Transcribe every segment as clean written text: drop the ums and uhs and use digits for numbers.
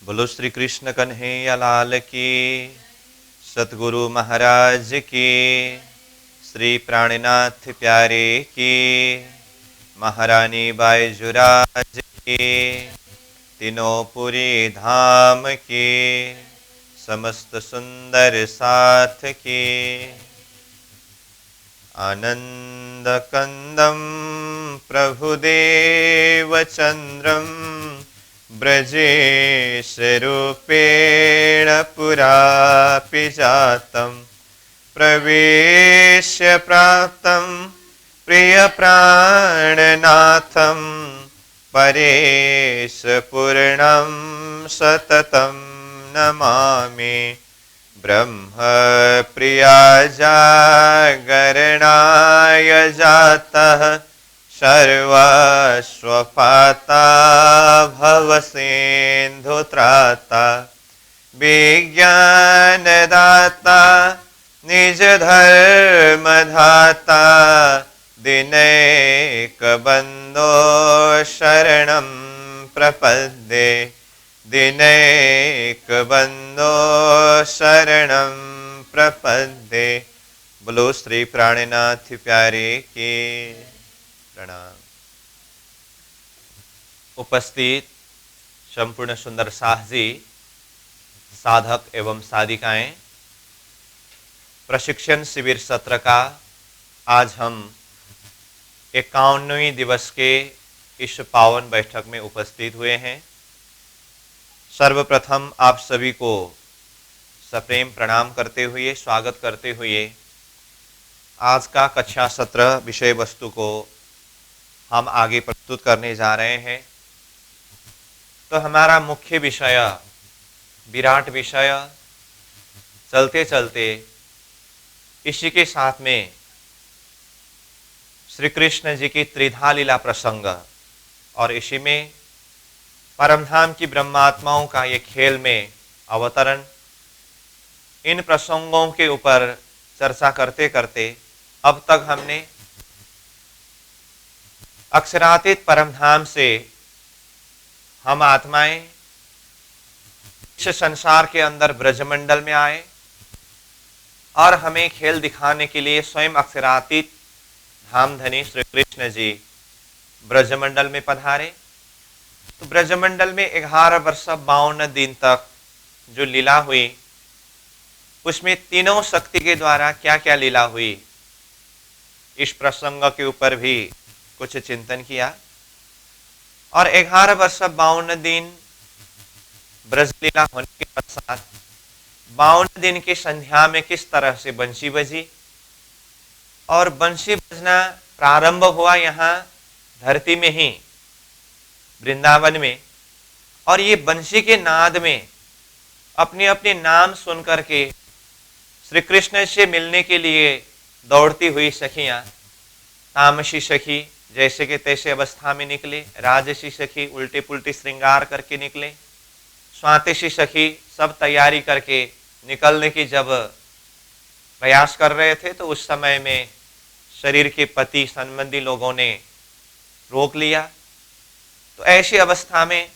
बोलो श्री कृष्ण कन्हैया लाल की, सतगुरु महाराज की, श्री प्राणनाथ प्यारे की, महारानी बाईजुराज की, तीनों पुरी धाम की, समस्त सुंदर साथ की। आनंद कंदम प्रभुदेव चंद्रम ब्रजेश रूपेण पुरापि जातं प्रवेश्य प्राप्तं प्रिय प्राणनाथं परेश पूर्णं सततं नमामि। ब्रह्म प्रिया जागरणाय जातः सर्वस्वपाता भवसिन्धुत्राता विज्ञानदाता निजधर्मधाता दिनैकबन्धो शरणं प्रपद्ये दिनैकबन्धो शरणं प्रपद्ये। बोलो श्री प्राणनाथ प्यारे की प्रणाम। उपस्थित संपूर्ण सुंदर साहसी साधक एवं साधिकाएं, प्रशिक्षण शिविर सत्र का आज हम 51वें दिवस के इस पावन बैठक में उपस्थित हुए हैं। सर्वप्रथम आप सभी को सप्रेम प्रणाम करते हुए, स्वागत करते हुए आज का कक्षा सत्र विषय वस्तु को हम आगे प्रस्तुत करने जा रहे हैं। तो हमारा मुख्य विषय, विराट विषय, चलते चलते इसी के साथ में श्री कृष्ण जी की त्रिधा लीला प्रसंग और इसी में परमधाम की ब्रह्मात्माओं का ये खेल में अवतरण, इन प्रसंगों के ऊपर चर्चा करते करते अब तक हमने अक्षरातीत परमधाम से हम आत्माएं इस संसार के अंदर ब्रजमंडल में आए और हमें खेल दिखाने के लिए स्वयं अक्षरातीत धामधनी श्री कृष्ण जी ब्रजमंडल में पधारे। तो ब्रजमंडल में 11 वर्ष 52 दिन तक जो लीला हुई, उसमें तीनों शक्ति के द्वारा क्या क्या लीला हुई, इस प्रसंग के ऊपर भी कुछ चिंतन किया। और 11 वर्ष 52 दिन ब्रज लीला होने के पश्चात 52 दिन की संध्या में किस तरह से बंसी बजी और बंसी बजना प्रारंभ हुआ यहाँ धरती में ही, वृंदावन में। और ये बंसी के नाद में अपने अपने नाम सुन करके श्री कृष्ण से मिलने के लिए दौड़ती हुई सखियां, तामसी सखी जैसे कि तैसे अवस्था में निकले, राजसी सखी उल्टे पुल्टे श्रृंगार करके निकले, स्वातिसी सखी सब तैयारी करके निकलने की जब प्रयास कर रहे थे तो उस समय में शरीर के पति संबंधी लोगों ने रोक लिया। तो ऐसी अवस्था में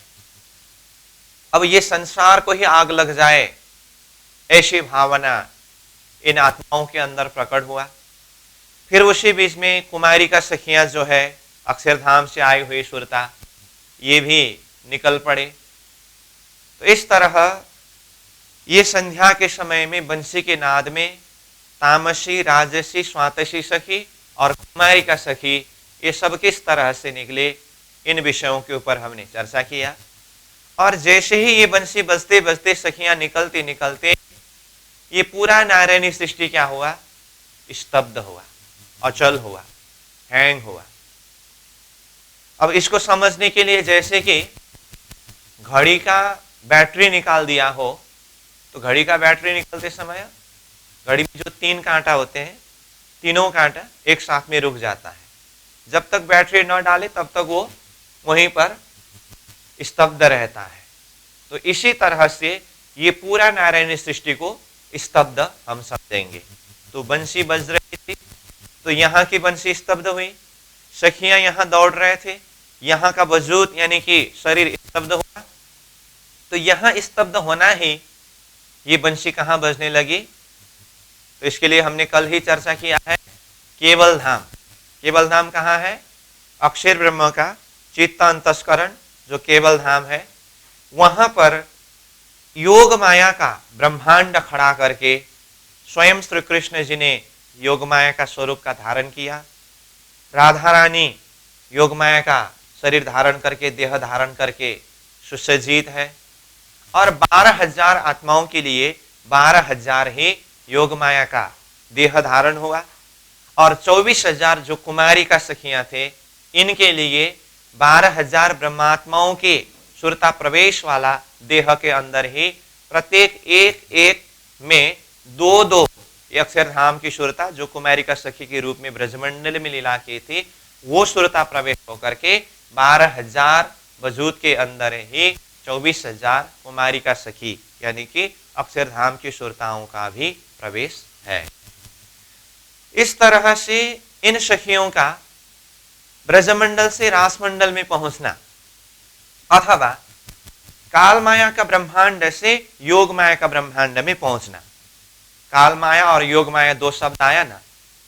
अब ये संसार को ही आग लग जाए, ऐसी भावना इन आत्माओं के अंदर प्रकट हुआ। फिर उसी बीच में कुमारी का सखियां जो है अक्षरधाम से आई हुई सुरता, ये भी निकल पड़े। तो इस तरह ये संध्या के समय में बंसी के नाद में तामसी, राजसी, स्वातसी सखी और कुमारी का सखी, ये सब किस तरह से निकले, इन विषयों के ऊपर हमने चर्चा किया। और जैसे ही ये बंसी बजते बजते सखियां निकलते निकलते ये पूरा नारायणी सृष्टि क्या हुआ, स्तब्ध हुआ, अचल हुआ, हैंग हुआ। अब इसको समझने के लिए जैसे कि घड़ी का बैटरी निकाल दिया हो, तो घड़ी का बैटरी निकलते समय घड़ी में जो 3 कांटा होते हैं, तीनों कांटा एक साथ में रुक जाता है। जब तक बैटरी न डाले तब तक वो वहीं पर स्तब्ध रहता है। तो इसी तरह से ये पूरा नारायणी सृष्टि को स्तब्ध हम समझेंगे। तो बंसी बज रही थी, तो यहाँ की बंसी स्तब्ध हुई, सखियां यहाँ दौड़ रहे थे, यहाँ का वजूद यानी कि शरीर स्तब्ध हुआ। तो यहां स्तब्ध होना ही ये बंशी कहां बजने लगी? तो इसके लिए हमने कल ही चर्चा किया है, केवल धाम। केवल धाम कहाँ है? अक्षर ब्रह्म का चित्त अंतस्करण जो केवल धाम है, वहां पर योग माया का ब्रह्मांड खड़ा करके स्वयं श्री कृष्ण जी ने योग माया का स्वरूप का धारण किया। राधा रानी योग माया का शरीर धारण करके, देह धारण करके सुसज्जित है। और 12,000 आत्माओं के लिए 12,000 ही योग माया का देह धारण हुआ। और 24,000 जो कुमारी का सखियां थे, इनके लिए 12,000 ब्रह्मात्माओं के सुरता प्रवेश वाला देह के अंदर ही प्रत्येक एक एक में दो दो अक्षरधाम की सुरता जो कुमारी का सखी के रूप में ब्रजमंडल में लीला की थी, वो सुरता प्रवेश होकर के 12,000 वजूद के अंदर ही 24,000 कुमारी का सखी यानी कि अक्षरधाम की सुरताओं का भी प्रवेश है। इस तरह से इन सखियों का ब्रजमंडल से रासमंडल में पहुंचना अथवा काल माया का ब्रह्मांड से योग माया का ब्रह्मांड में पहुंचना। काल माया और योग माया दो शब्द आया ना,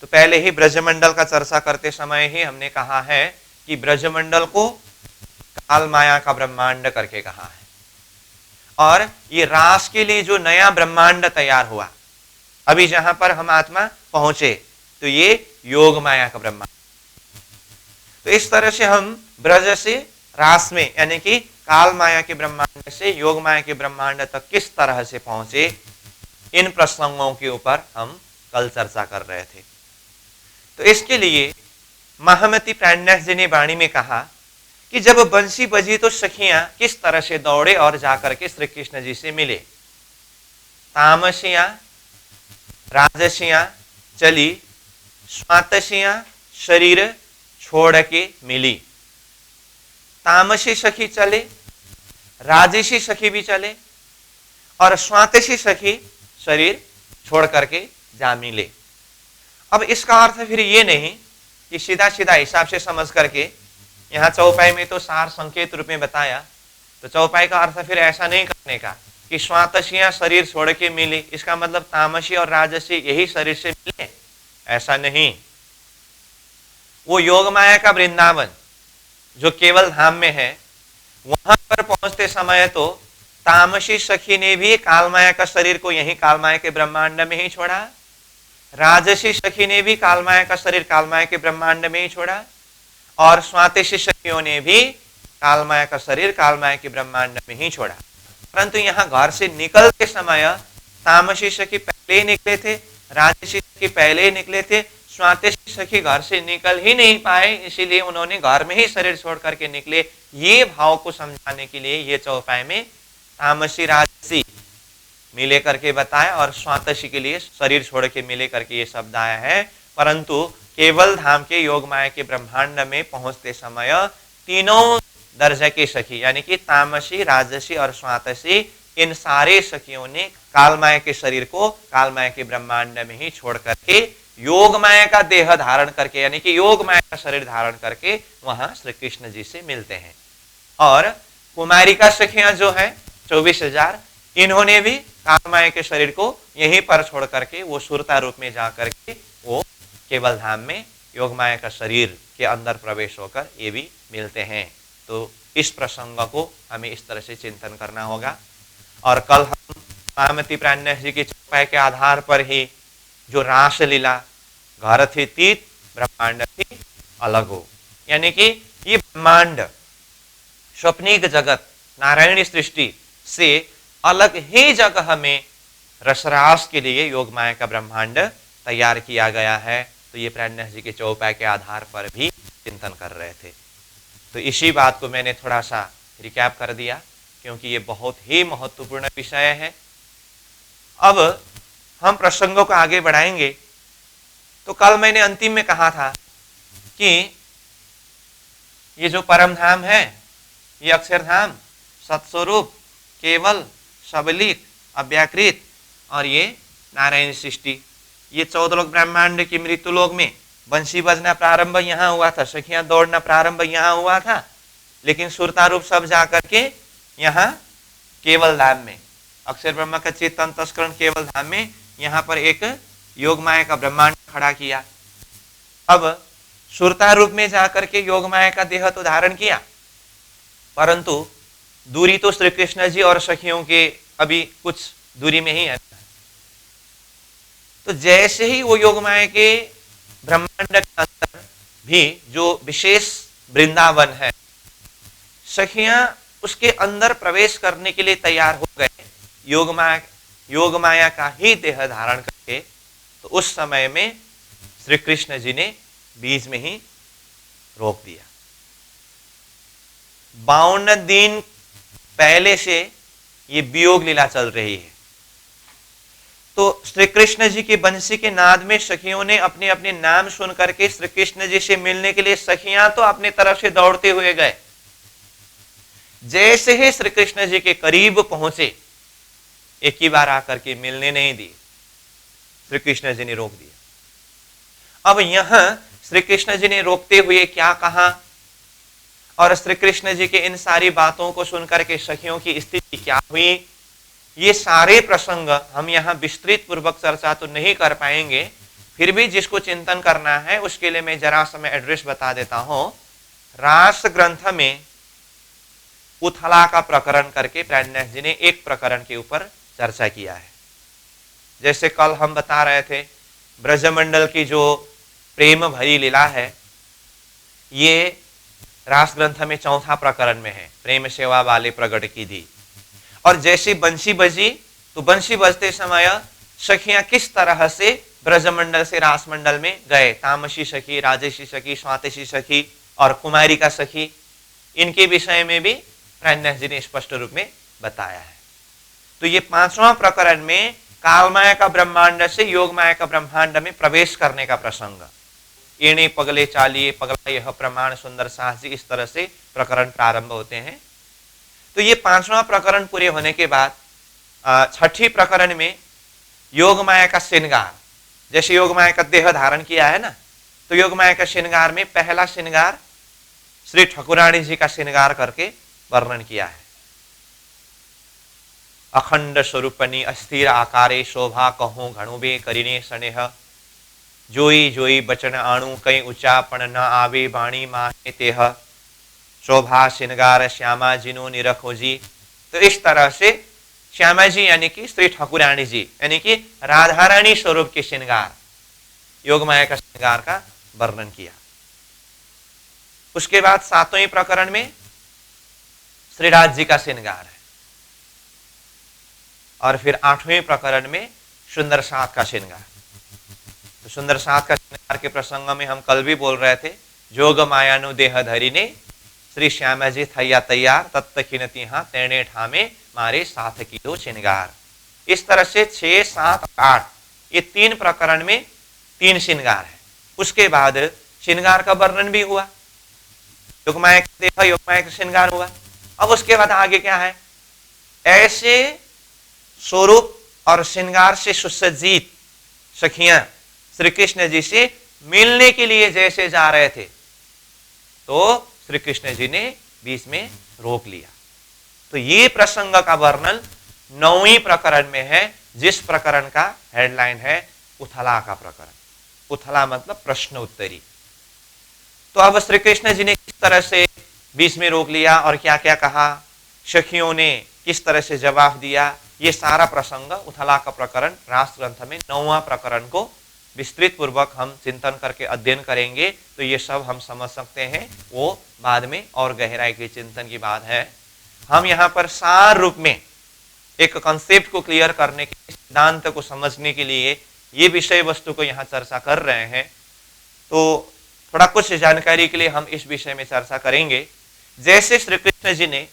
तो पहले ही ब्रजमंडल का चर्चा करते समय ही हमने कहा है कि ब्रजमंडल को काल माया का ब्रह्मांड करके कहा है। और ये रास के लिए जो नया ब्रह्मांड तैयार हुआ, अभी जहां पर हम आत्मा पहुंचे, तो ये योग माया का ब्रह्मांड। तो इस तरह से हम ब्रज से रास में यानी कि काल माया के ब्रह्मांड से योग माया के ब्रह्मांड तक किस तरह से पहुंचे, इन प्रसंगों के ऊपर हम कल चर्चा कर रहे थे। तो इसके लिए महामती प्राणनाथ जी ने वाणी में कहा कि जब बंसी बजी तो सखियां किस तरह से दौड़े और जाकर के श्री कृष्ण जी से मिले। तामसियां राजसियां चली, स्वातसियां शरीर छोड़ के मिली। तामसी सखी चले, राजसी सखी भी चले और स्वातसी सखी शरीर छोड़ करके जा मिले। अब इसका अर्थ फिर ये नहीं कि सीधा सीधा हिसाब से समझ करके, यहाँ चौपाई में तो सार संकेत रूप में बताया, तो चौपाई का अर्थ फिर ऐसा नहीं करने का कि स्वातसियां शरीर छोड़ के मिली, इसका मतलब तामसी और राजसी यही शरीर से मिले, ऐसा नहीं। वो योग माया का वृंदावन जो केवल धाम में है, वहां पर पहुंचते समय तो तामसी सखी ने भी काल माया का शरीर को यही काल माया के ब्रह्मांड में ही छोड़ा, राजसी सखी ने भी काल माया का शरीर काल माया के ब्रह्मांड में ही छोड़ा, और स्वातिशी सखियों ने भी काल माया का शरीर काल माया के ब्रह्मांड में ही छोड़ा। परंतु यहाँ घर से निकलते समय तामसी सखी पहले ही निकले थे, राजसी सखी पहले ही निकले थे, स्वातिशी सखी घर से निकल ही नहीं पाए, इसीलिए उन्होंने घर में ही शरीर छोड़ करके निकले। ये भाव को समझाने के लिए ये चौपाई में तामसी राजसी मिले करके बताया और स्वातसी के लिए शरीर छोड़ के मिले करके ये शब्द आया है। परंतु केवल धाम के योग माया के ब्रह्मांड में पहुंचते समय तीनों दर्जा की सखी यानी कि तामसी राजसी और स्वातसी, इन सारे सखियों ने काल माया के शरीर को काल माया के ब्रह्मांड में ही छोड़ करके योग माया का देह धारण करके यानी कि योग माया का शरीर धारण करके वहां श्री कृष्ण जी से मिलते हैं। और कुमारी का सखियां जो है 24,000, इन्होंने भी काल माया के शरीर को यहीं पर छोड़ करके वो सुरता रूप में जा करके वो केवल धाम में योग माया का शरीर के अंदर प्रवेश होकर ये भी मिलते हैं। तो इस प्रसंग को हमें इस तरह से चिंतन करना होगा। और कल हम महामती प्राणनाथ जी की चौपाई के आधार पर ही जो रास लीला घर थी तीत, ब्रह्मांड थी अलग हो, यानी कि ये ब्रह्मांड स्वप्निक जगत नारायणी सृष्टि से अलग ही जगह में रसरास के लिए योग माया का ब्रह्मांड तैयार किया गया है। तो ये प्राणनाथ जी के चौपाई के आधार पर भी चिंतन कर रहे थे। तो इसी बात को मैंने थोड़ा सा रिकैप कर दिया क्योंकि ये बहुत ही महत्वपूर्ण विषय है। अब हम प्रसंगों को आगे बढ़ाएंगे। तो कल मैंने अंतिम में कहा था कि ये जो परम धाम है, ये अक्षरधाम सत्स्वरूप केवल सबलिक अव्याकृत और ये नारायण सृष्टि, ये 14 लोक ब्रह्मांड की मृत्यु लोक में बंसी बजना प्रारंभ यहाँ हुआ था, सखियां दौड़ना प्रारंभ यहाँ हुआ था, लेकिन सुरता रूप सब जाकर के यहाँ केवल धाम में, अक्षर ब्रह्म का चेतन अंतस्करण केवल धाम में, यहां पर एक योग माया का ब्रह्मांड खड़ा किया। अब सुरता रूप में जाकर के योग माया का देह तो धारण किया, परंतु दूरी तो श्री कृष्ण जी और सखियों के अभी कुछ दूरी में ही है। तो जैसे ही वो योग माया के ब्रह्मांड के अंदर भी जो विशेष वृंदावन है, सखियां उसके अंदर प्रवेश करने के लिए तैयार हो गए योग माया का ही देह धारण करके, तो उस समय में श्री कृष्ण जी ने बीच में ही रोक दिया। 52 दिन पहले से ये वियोग लीला चल रही है। तो श्री कृष्ण जी की बंसी के नाद में सखियों ने अपने अपने नाम सुन करके श्री कृष्ण जी से मिलने के लिए सखियां तो अपने तरफ से दौड़ते हुए गए। जैसे ही श्री कृष्ण जी के करीब पहुंचे, एक ही बार आकर के मिलने नहीं दिए, श्री कृष्ण जी ने रोक दिया। अब यहां श्री कृष्ण जी ने रोकते हुए क्या कहा और श्री कृष्ण जी के इन सारी बातों को सुनकर के सखियों की स्थिति क्या हुई, ये सारे प्रसंग हम यहां विस्तृत पूर्वक चर्चा तो नहीं कर पाएंगे। फिर भी जिसको चिंतन करना है उसके लिए मैं जरा सा मैं एड्रेस बता देता हूं। रास ग्रंथ में उथला का प्रकरण करके प्राणनाथ जी ने एक प्रकरण के ऊपर चर्चा किया है। जैसे कल हम बता रहे थे, ब्रजमंडल की जो प्रेम भरी लीला है, ये रास ग्रंथ में 4था प्रकरण में है, प्रेम सेवा वाले प्रगट की दी। और जैसी बंसी बजी, तो बंसी बजते समय सखियां किस तरह से ब्रजमंडल से रासमंडल में गए, तामसी सखी, राजसी सखी, स्वातिशी सखी और कुमारी का सखी, इनके विषय में भी प्राणनाथ जी ने स्पष्ट रूप में बताया है। तो ये 5वां प्रकरण में कालमाया का ब्रह्मांड से योग माया का ब्रह्मांड में प्रवेश करने का प्रसंग, एणे पगले चालिए पगला यह प्रमाण सुंदर साहसी, इस तरह से प्रकरण प्रारंभ होते हैं। तो ये 5वां प्रकरण पूरे होने के बाद 6ठीं प्रकरण में योग माया का श्रृंगार, जैसे योग माया का देह धारण किया है ना, तो योग माया का श्रृंगार में पहला श्रृंगार श्री ठाकुराणी जी का श्रृंगार करके वर्णन किया है। अखंड स्वरूपनी अस्थिर आकारे शोभा कहूं घणुबे करीने स्नेह, जोई जोई बचन आणु कई उच्चापन न आवे वाणी माहे तेह, शोभा श्रृंगार श्यामा जिनो निरखो जी। तो इस तरह से श्यामा जी यानी कि श्री ठाकुराणी जी यानी कि राधा रानी स्वरूप के श्रृंगार, योग माया का श्रृंगार का वर्णन किया। उसके बाद 7वें प्रकरण में श्रीराज जी का श्रृंगार है, और फिर 8वें प्रकरण में सुंदर साथ का श्रृंगार। तो सुंदर साथ का श्रृंगार के प्रसंग में हम कल भी बोल रहे थे, जोग मायानु देह धरी ने श्री श्यामा जी थैया तैयार तत्त खिनती हाँ तेने ठामे मारे साथ की दो श्रृंगार। इस तरह से 6, 7, 8 ये 3 प्रकरण में 3 श्रृंगार है। उसके बाद श्रृंगार का वर्णन भी हुआ, योगमाया का देह योगमाया का श्रृंगार हुआ। अब उसके बाद आगे क्या है, ऐसे स्वरूप और श्रृंगार से सुसज्जित सखियां श्री कृष्ण जी से मिलने के लिए जैसे जा रहे थे, तो श्री कृष्ण जी ने बीच में रोक लिया। तो ये प्रसंग का वर्णन 9वीं प्रकरण में है, जिस प्रकरण का हेडलाइन है उथला का प्रकरण। उथला मतलब प्रश्न उत्तरी। तो अब श्री कृष्ण जी ने किस तरह से बीच में रोक लिया और क्या क्या कहा, सखियों ने किस तरह से जवाब दिया, ये सारा प्रसंग उथला का प्रकरण रास ग्रंथ में 9वां प्रकरण को विस्तृत पूर्वक हम चिंतन करके अध्ययन करेंगे। तो ये सब हम समझ सकते हैं, वो बाद में और गहराई के चिंतन की बात है। हम यहाँ पर सार रूप में एक कॉन्सेप्ट को क्लियर करने के, सिद्धांत को समझने के लिए ये विषय वस्तु को यहाँ चर्चा कर रहे हैं। तो थोड़ा कुछ जानकारी के लिए हम इस विषय में चर्चा करेंगे। जैसे श्री कृष्ण जी ने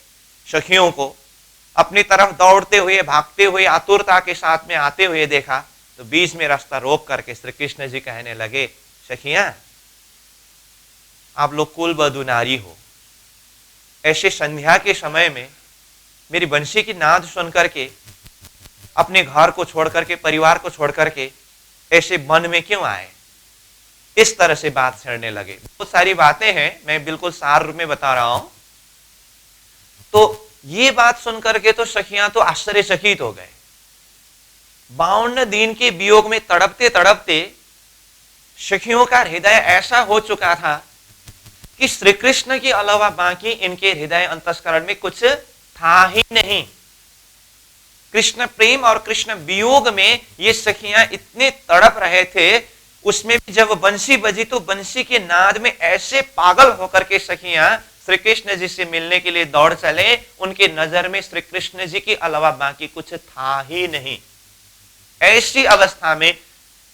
सखियों को अपनी तरफ दौड़ते हुए, भागते हुए, आतुरता के साथ में आते हुए देखा, तो बीच में रास्ता रोक करके श्री कृष्ण जी कहने लगे, सखियां आप लोग कुल बधू नारी हो, ऐसे संध्या के समय में मेरी बंसी की नाद सुन करके अपने घर को छोड़ करके, परिवार को छोड़ करके ऐसे वन में क्यों आए। इस तरह से बात छेड़ने लगे। बहुत सारी बातें हैं, मैं बिल्कुल सार रूप में बता रहा हूं। तो ये बात सुनकर के तो सखियां तो आश्चर्यचकित हो गए। 52 दिन के वियोग में तड़पते तड़पते सखियों का हृदय ऐसा हो चुका था कि श्री कृष्ण के अलावा बाकी इनके हृदय अंतस्करण में कुछ था ही नहीं। कृष्ण प्रेम और कृष्ण वियोग में ये सखियां इतने तड़प रहे थे, उसमें भी जब बंसी बजी तो बंसी के नाद में ऐसे पागल होकर के सखियां श्री कृष्ण जी से मिलने के लिए दौड़ चले। उनके नजर में श्री कृष्ण जी के अलावा बाकी कुछ था ही नहीं। ऐसी अवस्था में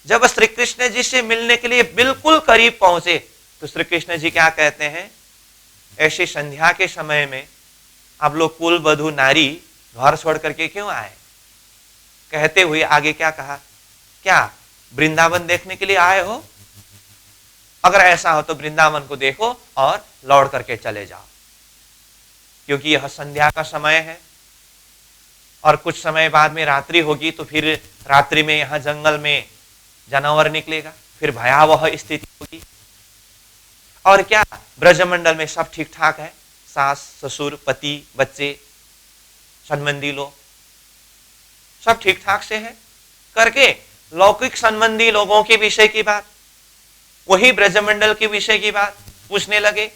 जब श्री कृष्ण जी से मिलने के लिए बिल्कुल करीब पहुंचे तो श्री कृष्ण जी क्या कहते हैं, ऐसी संध्या के समय में आप लोग कुल वधू नारी घर छोड़ करके क्यों आए? कहते हुए आगे क्या कहा, क्या वृंदावन देखने के लिए आए हो? अगर ऐसा हो तो वृंदावन को देखो और लौट करके चले जाओ, क्योंकि यह संध्या का समय है और कुछ समय बाद में रात्रि होगी, तो फिर रात्रि में यहां जंगल में जानवर निकलेगा, फिर भयावह स्थिति होगी। और क्या ब्रजमंडल में सब ठीक ठाक है? सास ससुर पति बच्चे संबंधी लोग सब ठीक ठाक से है करके लौकिक संबंधी लोगों के विषय की बात, वही ब्रजमंडल के विषय की बात पूछने लगे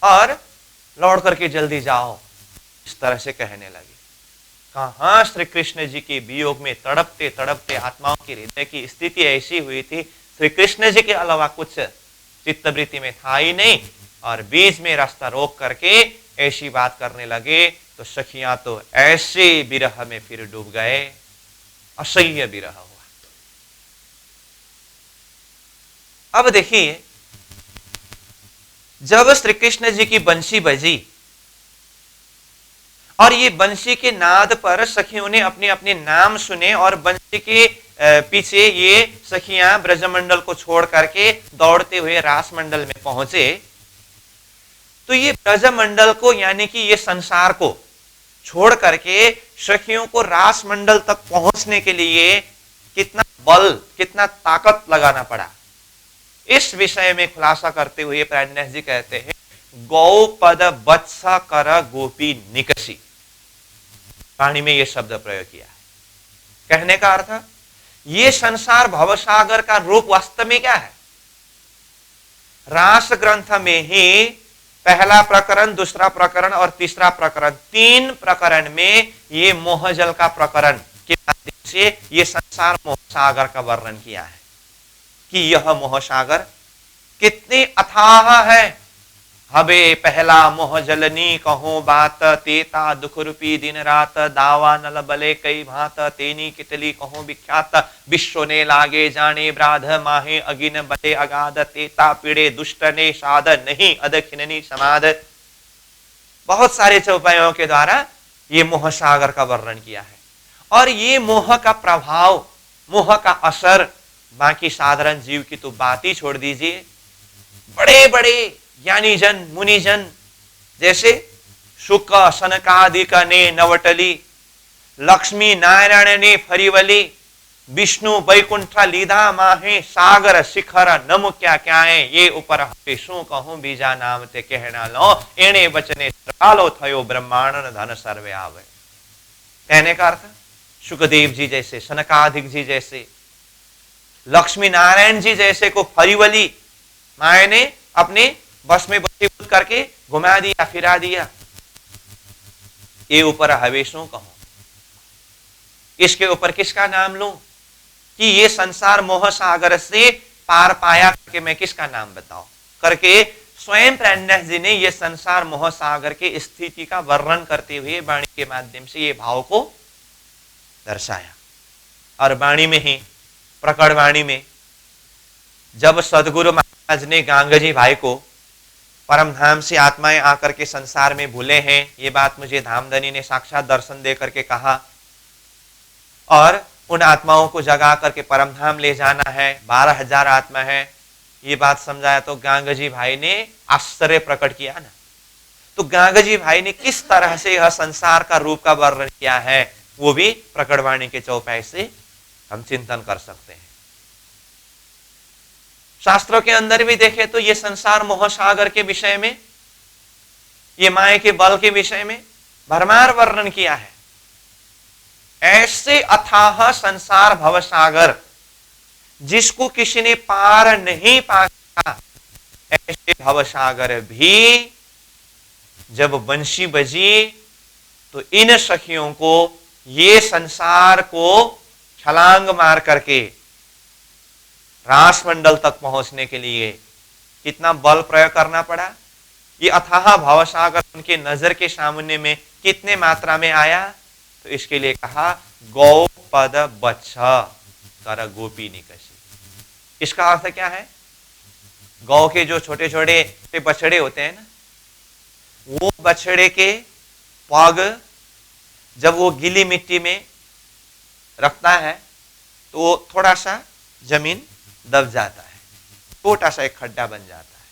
और लौट करके जल्दी जाओ, इस तरह से कहने लगे। कहां श्री कृष्ण जी के वियोग में तड़पते तड़पते आत्माओं के हृदय की स्थिति ऐसी हुई थी, श्री कृष्ण जी के अलावा कुछ चित्तवृत्ति में था ही नहीं, और बीच में रास्ता रोक करके ऐसी बात करने लगे तो सखियां तो ऐसे विरह में फिर डूब गए, असह्य विरह हुआ। अब देखिए, जब श्री कृष्ण जी की बंसी बजी और ये बंसी के नाद पर सखियों ने अपने अपने नाम सुने और बंसी के पीछे ये सखियां ब्रजमंडल को छोड़ करके दौड़ते हुए रास मंडल में पहुंचे, तो ये ब्रजमंडल को यानी कि ये संसार को छोड़ करके सखियों को रास मंडल तक पहुंचने के लिए कितना बल कितना ताकत लगाना पड़ा, इस विषय में खुलासा करते हुए प्राणनाथ जी कहते हैं, गौ पद वत्स कर गोपी निकसी। वाणी में यह शब्द प्रयोग किया है। कहने का अर्थ, ये संसार भवसागर का रूप वास्तव में क्या है? रास ग्रंथ में ही पहला प्रकरण, दूसरा प्रकरण और तीसरा प्रकरण, 3 प्रकरण में ये मोहजल का प्रकरण के माध्यम से ये संसार मोहसागर का वर्णन किया है कि यह मोहसागर कितने अथाह है। हबे पहला मोह जलनी कहो बात, तेता दुख रूपी दिन रात, दावा नल बले कई भात, तेनी कितली कहो विख्यात, विश्व ने लागे जाने ब्राध, माहे अगिन बले अगाध, तेता पीड़े दुष्ट ने साध, नहीं अदखिननी समाध। बहुत सारे चौपायों के द्वारा ये मोह सागर का वर्णन किया है। और ये मोह का प्रभाव, मोह का असर, बाकी साधारण जीव की तो बात ही छोड़ दीजिए, बड़े बड़े ज्ञानी जन मुनिजन जैसे शुक सनकादिक ने नवटली, लक्ष्मी नारायण ने फरीवली, विष्णु बैकुंठ लीधा माहे, सागर शिखर नम क्या क्या है, ये ऊपर हमें शू कहूं बीजा नाम ते कहना लो, एणे बचने सर्वालो थयो ब्रह्मांड धन सर्वे आवे। कहने का अर्थ, सुखदेव जी जैसे, सनकादिक जी जैसे, लक्ष्मी नारायण जी जैसे को फरीवली माए ने अपने बस में बसीभूत करके घुमा दिया, फिरा दिया। ये ऊपर हवेशों कहूं, इसके ऊपर किसका नाम लूं कि ये संसार मोह सागर से पार पाया करके मैं किसका नाम बताऊं करके स्वयं प्राणनाथ जी ने ये संसार मोह सागर के स्थिति का वर्णन करते हुए वाणी के माध्यम से ये भाव को दर्शाया। और वाणी में ही, प्रकट वाणी में, जब सदगुरु महाराज ने गांगजी भाई को परमधाम से आत्माएं आकर के संसार में भूले हैं, ये बात मुझे धामधनी ने साक्षात दर्शन दे करके कहा, और उन आत्माओं को जगा करके परमधाम ले जाना है, 12,000 आत्मा है, ये बात समझाया, तो गांगजी भाई ने आश्चर्य प्रकट किया ना। तो गांगजी भाई ने किस तरह से यह संसार का रूप का वर्णन किया है, वो भी प्रकटवाणी के चौपाई से हम चिंतन कर सकते हैं। शास्त्रों के अंदर भी देखें तो ये संसार मोह सागर के विषय में, ये माया के बल के विषय में भरमार वर्णन किया है। ऐसे अथाह संसार भवसागर जिसको किसी ने पार नहीं पा सका, ऐसे भवसागर भी जब बंशी बजी तो इन सखियों को ये संसार को छलांग मार करके रासमंडल तक पहुंचने के लिए कितना बल प्रयोग करना पड़ा। ये अथाह भवसागर उनके नजर के सामने में कितने मात्रा में आया, तो इसके लिए कहा गौ पद बच्छ कर गोपी निकषी। इसका अर्थ क्या है? गौ के जो छोटे छोटे बछड़े होते हैं ना, वो बछड़े के पग जब वो गीली मिट्टी में रखता है तो वो थोड़ा सा जमीन दब जाता है, छोटा सा एक खड्डा बन जाता है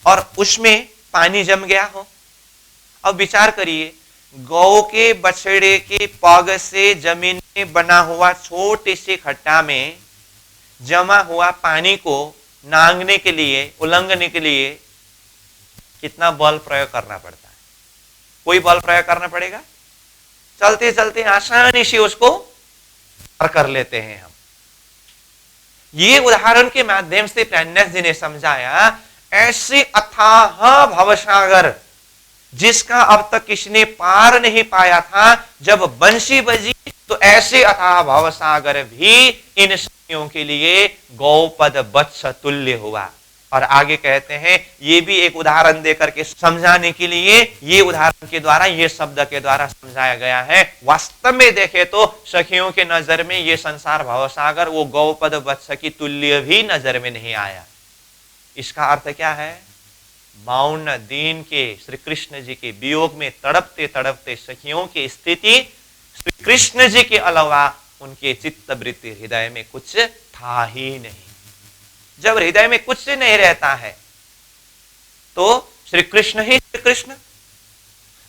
और उसमें पानी जम गया हो। अब विचार करिए, गौ के बछड़े के पग से जमीन में बना हुआ छोटे से खड्डा में जमा हुआ पानी को नांगने के लिए, उल्लंघने के लिए कितना बल प्रयोग करना पड़ता है? कोई बल प्रयोग करना पड़ेगा? चलते चलते आसानी से उसको पार कर लेते हैं हम। ये उदाहरण के माध्यम से प्रणन्यास जी ने समझाया, ऐसे अथाह भवसागर जिसका अब तक किसी ने पार नहीं पाया था, जब बंशी बजी तो ऐसे अथाह भवसागर भी इन सखियों के लिए गौपद वत्स तुल्य हुआ। और आगे कहते हैं, ये भी एक उदाहरण देकर के समझाने के लिए, ये उदाहरण के द्वारा, ये शब्द के द्वारा समझाया गया है। वास्तव में देखे तो सखियों के नजर में ये संसार भवसागर वो गौपद वत्स की तुल्य भी नजर में नहीं आया। इसका अर्थ क्या है? 52 दिन के श्री कृष्ण जी के वियोग में तड़पते तड़पते सखियों की स्थिति श्री कृष्ण जी के अलावा उनके चित्त वृत्ति हृदय में कुछ था ही नहीं। जब हृदय में कुछ नहीं रहता है तो श्री कृष्ण ही श्री कृष्ण।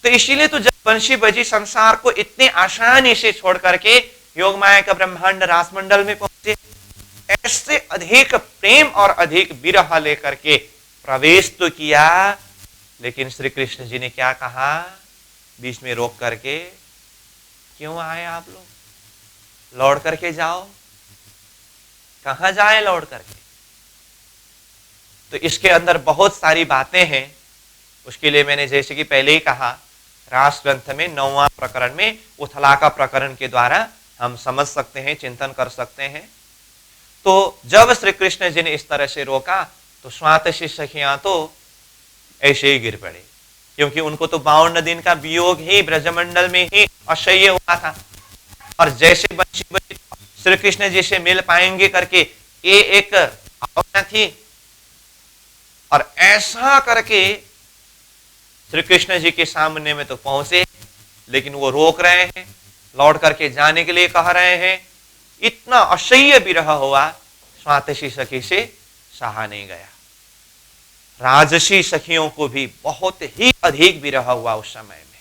तो इसीलिए तो जब बंशी बजी संसार को इतने आसानी से छोड़ करके योग माया का ब्रह्मांड रासमंडल में पहुंचे, ऐसे अधिक प्रेम और अधिक विरह लेकर के प्रवेश तो किया, लेकिन श्री कृष्ण जी ने क्या कहा बीच में रोक करके, क्यों आए आप लोग? लौट करके जाओ। कहां जाए लौट करके? तो इसके अंदर बहुत सारी बातें हैं। उसके लिए मैंने जैसे कि पहले ही कहा, रास ग्रंथ में 9वां प्रकरण में उथलाका प्रकरण के द्वारा हम समझ सकते हैं, चिंतन कर सकते हैं। तो जब श्री कृष्ण जी ने इस तरह से रोका तो स्वातशी सखियां तो ऐसे ही गिर पड़े, क्योंकि उनको तो 52 दिन का वियोग ही ब्रजमंडल में ही असह्य हुआ था। और जैसे बंशी बजी श्री कृष्ण जी से मिल पाएंगे करके ये एक भावना थी, और ऐसा करके श्री कृष्ण जी के सामने में तो पहुंचे, लेकिन वो रोक रहे हैं, लौट करके जाने के लिए कह रहे हैं। इतना असह्य विरह हुआ, स्वातशी सखी से सहा नहीं गया। राजसी सखियों को भी बहुत ही अधिक विरह हुआ उस समय में।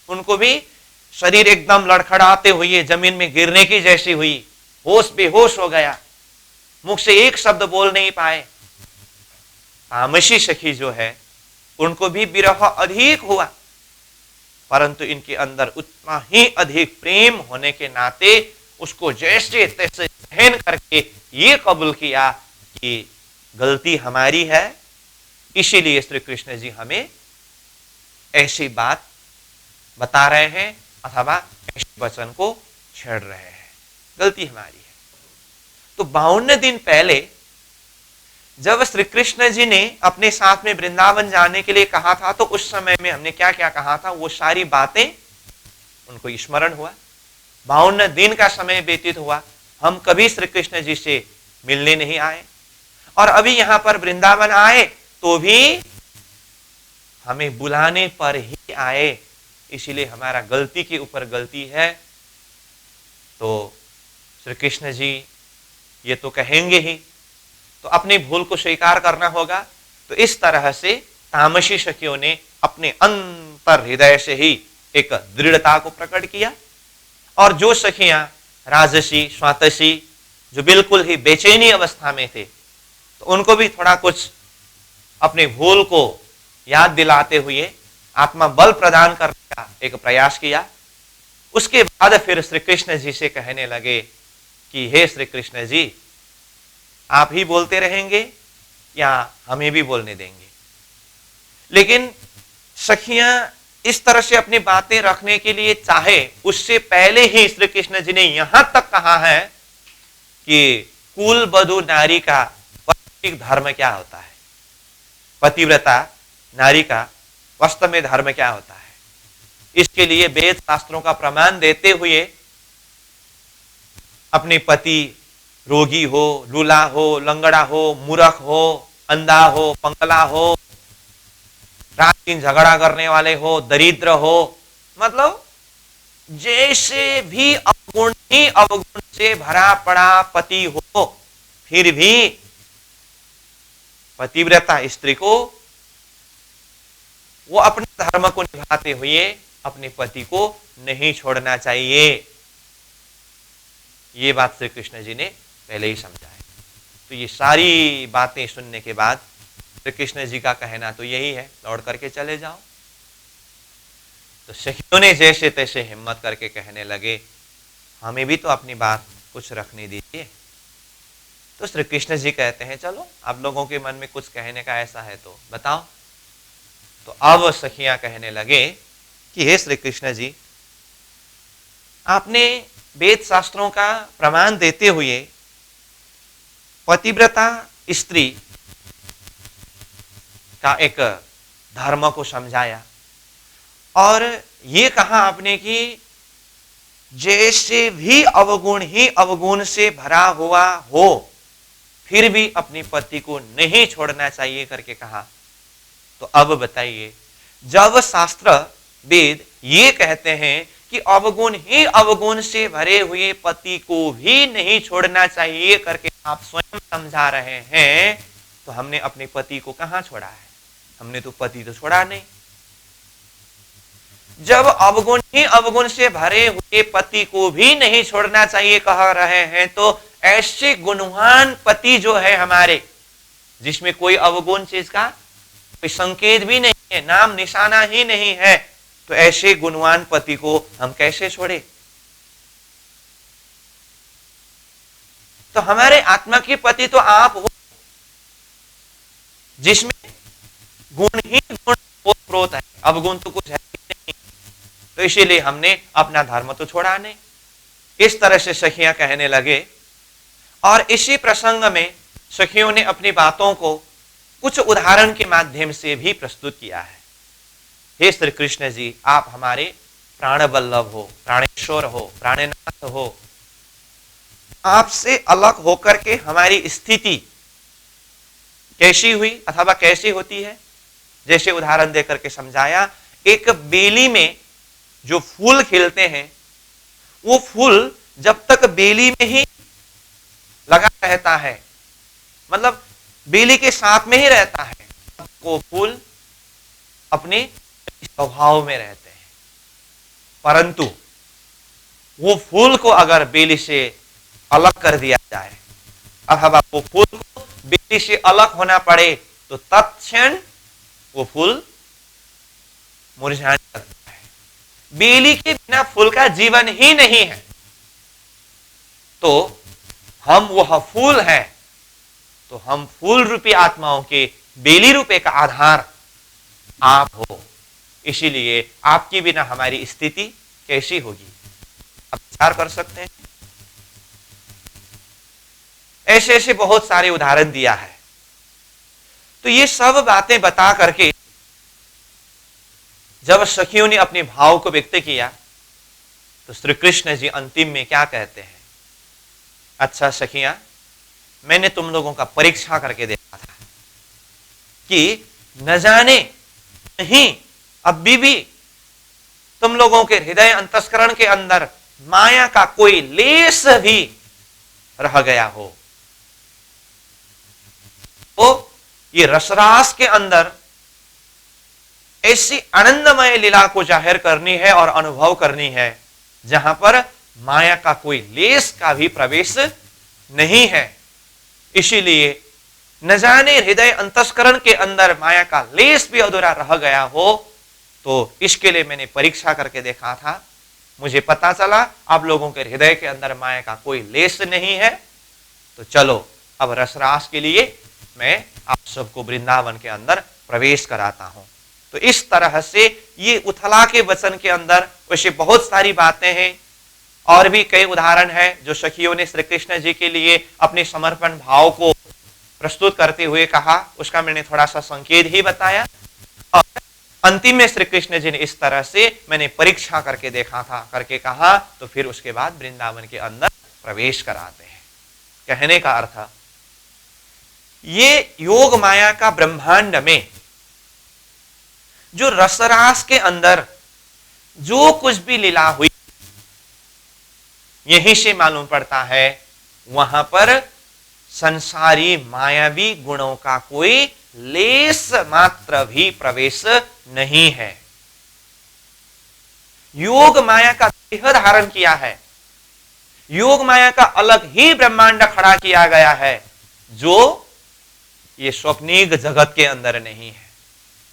उनको भी शरीर एकदम लड़खड़ाते हुए जमीन में गिरने की जैसी हुई, होश बेहोश हो गया, मुख से एक शब्द बोल नहीं पाए। तामसी सखी जो है उनको भी विरह अधिक हुआ, परंतु इनके अंदर उतना ही अधिक प्रेम होने के नाते उसको जैसे तैसे सहन करके ये कबूल किया कि गलती हमारी है, इसीलिए श्री कृष्ण जी हमें ऐसी बात बता रहे हैं अथवा ऐसे वचन को छेड़ रहे हैं, गलती हमारी है। तो 52 दिन पहले जब श्री कृष्ण जी ने अपने साथ में वृंदावन जाने के लिए कहा था, तो उस समय में हमने क्या क्या कहा था, वो सारी बातें उनको स्मरण हुआ। 52 दिन का समय व्यतीत हुआ, हम कभी श्री कृष्ण जी से मिलने नहीं आए, और अभी यहां पर वृंदावन आए तो भी हमें बुलाने पर ही आए, इसीलिए हमारा गलती के ऊपर गलती है। तो श्री कृष्ण जी ये तो कहेंगे ही, तो अपनी भूल को स्वीकार करना होगा। तो इस तरह से तामसी सखियों ने अपने अंतर हृदय से ही एक दृढ़ता को प्रकट किया, और जो सखियां राजसी स्वातसी जो बिल्कुल ही बेचैनी अवस्था में थे, तो उनको भी थोड़ा कुछ अपने भूल को याद दिलाते हुए आत्मा बल प्रदान करने का एक प्रयास किया। उसके बाद फिर श्री कृष्ण जी से कहने लगे कि हे श्री कृष्ण जी, आप ही बोलते रहेंगे या हमें भी बोलने देंगे? लेकिन सखियां इस तरह से अपनी बातें रखने के लिए चाहे उससे पहले ही श्री कृष्ण जी ने यहां तक कहा है कि कुल वधु नारी का वास्तविक धर्म क्या होता है, पतिव्रता नारी का वास्तव में धर्म क्या होता है। इसके लिए वेद शास्त्रों का प्रमाण देते हुए अपने पति रोगी हो, लूला हो, लंगड़ा हो, मूर्ख हो, अंधा हो, पंगला हो, रात दिन झगड़ा करने वाले हो, दरिद्र हो, मतलब जैसे भी अवगुण ही अवगुण से भरा पड़ा पति हो, फिर भी पतिव्रता स्त्री को वो अपने धर्म को निभाते हुए अपने पति को नहीं छोड़ना चाहिए। ये बात श्री कृष्ण जी ने पहले ही समझा है। तो ये सारी बातें सुनने के बाद श्री कृष्ण जी का कहना तो यही है, लौट करके चले जाओ। तो सखियों ने जैसे तैसे हिम्मत करके कहने लगे, हमें भी तो अपनी बात कुछ रखने दीजिए। तो श्री कृष्ण जी कहते हैं, चलो आप लोगों के मन में कुछ कहने का ऐसा है तो बताओ। तो अब सखियां कहने लगे कि हे श्री कृष्ण जी, आपने वेद शास्त्रों का प्रमाण देते हुए पतिव्रता स्त्री का एक धर्म को समझाया और ये कहा आपने कि जैसे भी अवगुण ही अवगुण से भरा हुआ हो फिर भी अपने पति को नहीं छोड़ना चाहिए करके कहा। तो अब बताइए, जब शास्त्र वेद ये कहते हैं कि अवगुण ही अवगुण से भरे हुए पति को भी नहीं छोड़ना चाहिए करके आप स्वयं समझा रहे हैं, तो हमने अपने पति को कहां छोड़ा है? हमने तो पति तो छोड़ा नहीं। जब अवगुण ही अवगुण से भरे हुए पति को भी नहीं छोड़ना चाहिए कह रहे हैं, तो ऐसे गुणवान पति जो है हमारे, जिसमें कोई अवगुण चीज का कोई संकेत भी नहीं है, नाम निशाना ही नहीं है, तो ऐसे गुणवान पति को हम कैसे छोड़े? तो हमारे आत्मा के पति तो आप हो, जिसमें गुण ही गुण ओतप्रोत है, अवगुण तो कुछ है ही नहीं। तो इसीलिए हमने अपना धर्म तो छोड़ा नहीं। इस तरह से सखियां कहने लगे और इसी प्रसंग में सखियों ने अपनी बातों को कुछ उदाहरण के माध्यम से भी प्रस्तुत किया है। हे श्री कृष्ण जी, आप हमारे प्राण वल्लभ हो, प्राणेश्वर हो, प्राणनाथ हो, आपसे अलग होकर के हमारी स्थिति कैसी हुई अथवा कैसी होती है? जैसे उदाहरण देकर के समझाया, एक बेली में जो फूल खिलते हैं, वो फूल जब तक बेली में ही लगा रहता है, मतलब बेली के साथ में ही रहता है, वो फूल अपने स्वभाव में रहते हैं। परंतु वो फूल को अगर बेली से अलग कर दिया जाए अथवा वो फूल को बेली से अलग होना पड़े, तो तत्क्षण वो फूल मुरझाने लगता है। बेली के बिना फूल का जीवन ही नहीं है। तो हम वह फूल हैं, तो हम फूल रूपी आत्माओं के बेली रूपे का आधार आप हो। इसीलिए आपके बिना हमारी स्थिति कैसी होगी, आप विचार कर सकते हैं। ऐसे ऐसे बहुत सारे उदाहरण दिया है। तो ये सब बातें बता करके जब सखियों ने अपने भाव को व्यक्त किया, तो श्री कृष्ण जी अंतिम में क्या कहते हैं? अच्छा सखियां, मैंने तुम लोगों का परीक्षा करके देखा था कि न जाने नहीं अभी भी तुम लोगों के हृदय अंतस्करण के अंदर माया का कोई लेस भी रह गया हो। तो ये रसरास के अंदर ऐसी आनंदमय लीला को जाहिर करनी है और अनुभव करनी है जहां पर माया का कोई लेस का भी प्रवेश नहीं है। इसीलिए न जाने हृदय अंतस्करण के अंदर माया का लेस भी अधूरा रह गया हो, तो इसके लिए मैंने परीक्षा करके देखा था, मुझे पता चला आप लोगों के हृदय के अंदर माया का कोई लेस नहीं है। तो चलो अब रसरास के लिए मैं आप सबको वृंदावन के अंदर प्रवेश कराता हूं। तो इस तरह से ये उथला के वचन के अंदर वैसे बहुत सारी बातें हैं, और भी कई उदाहरण हैं जो सखियों ने श्री कृष्ण जी के लिए अपने समर्पण भाव को प्रस्तुत करते हुए कहा, उसका मैंने थोड़ा सा संकेत ही बताया। और अंतिम में श्री कृष्ण जी ने इस तरह से मैंने परीक्षा करके देखा था करके कहा, तो फिर उसके बाद वृंदावन के अंदर प्रवेश कराते हैं। कहने का अर्थ ये योग माया का ब्रह्मांड में जो रसरास के अंदर जो कुछ भी लीला हुई, यहीं से मालूम पड़ता है वहां पर संसारी मायावी गुणों का कोई लेस मात्र भी प्रवेश नहीं है। योग माया का देह धारण किया है, योग माया का अलग ही ब्रह्मांड खड़ा किया गया है जो ये स्वप्निक जगत के अंदर नहीं है।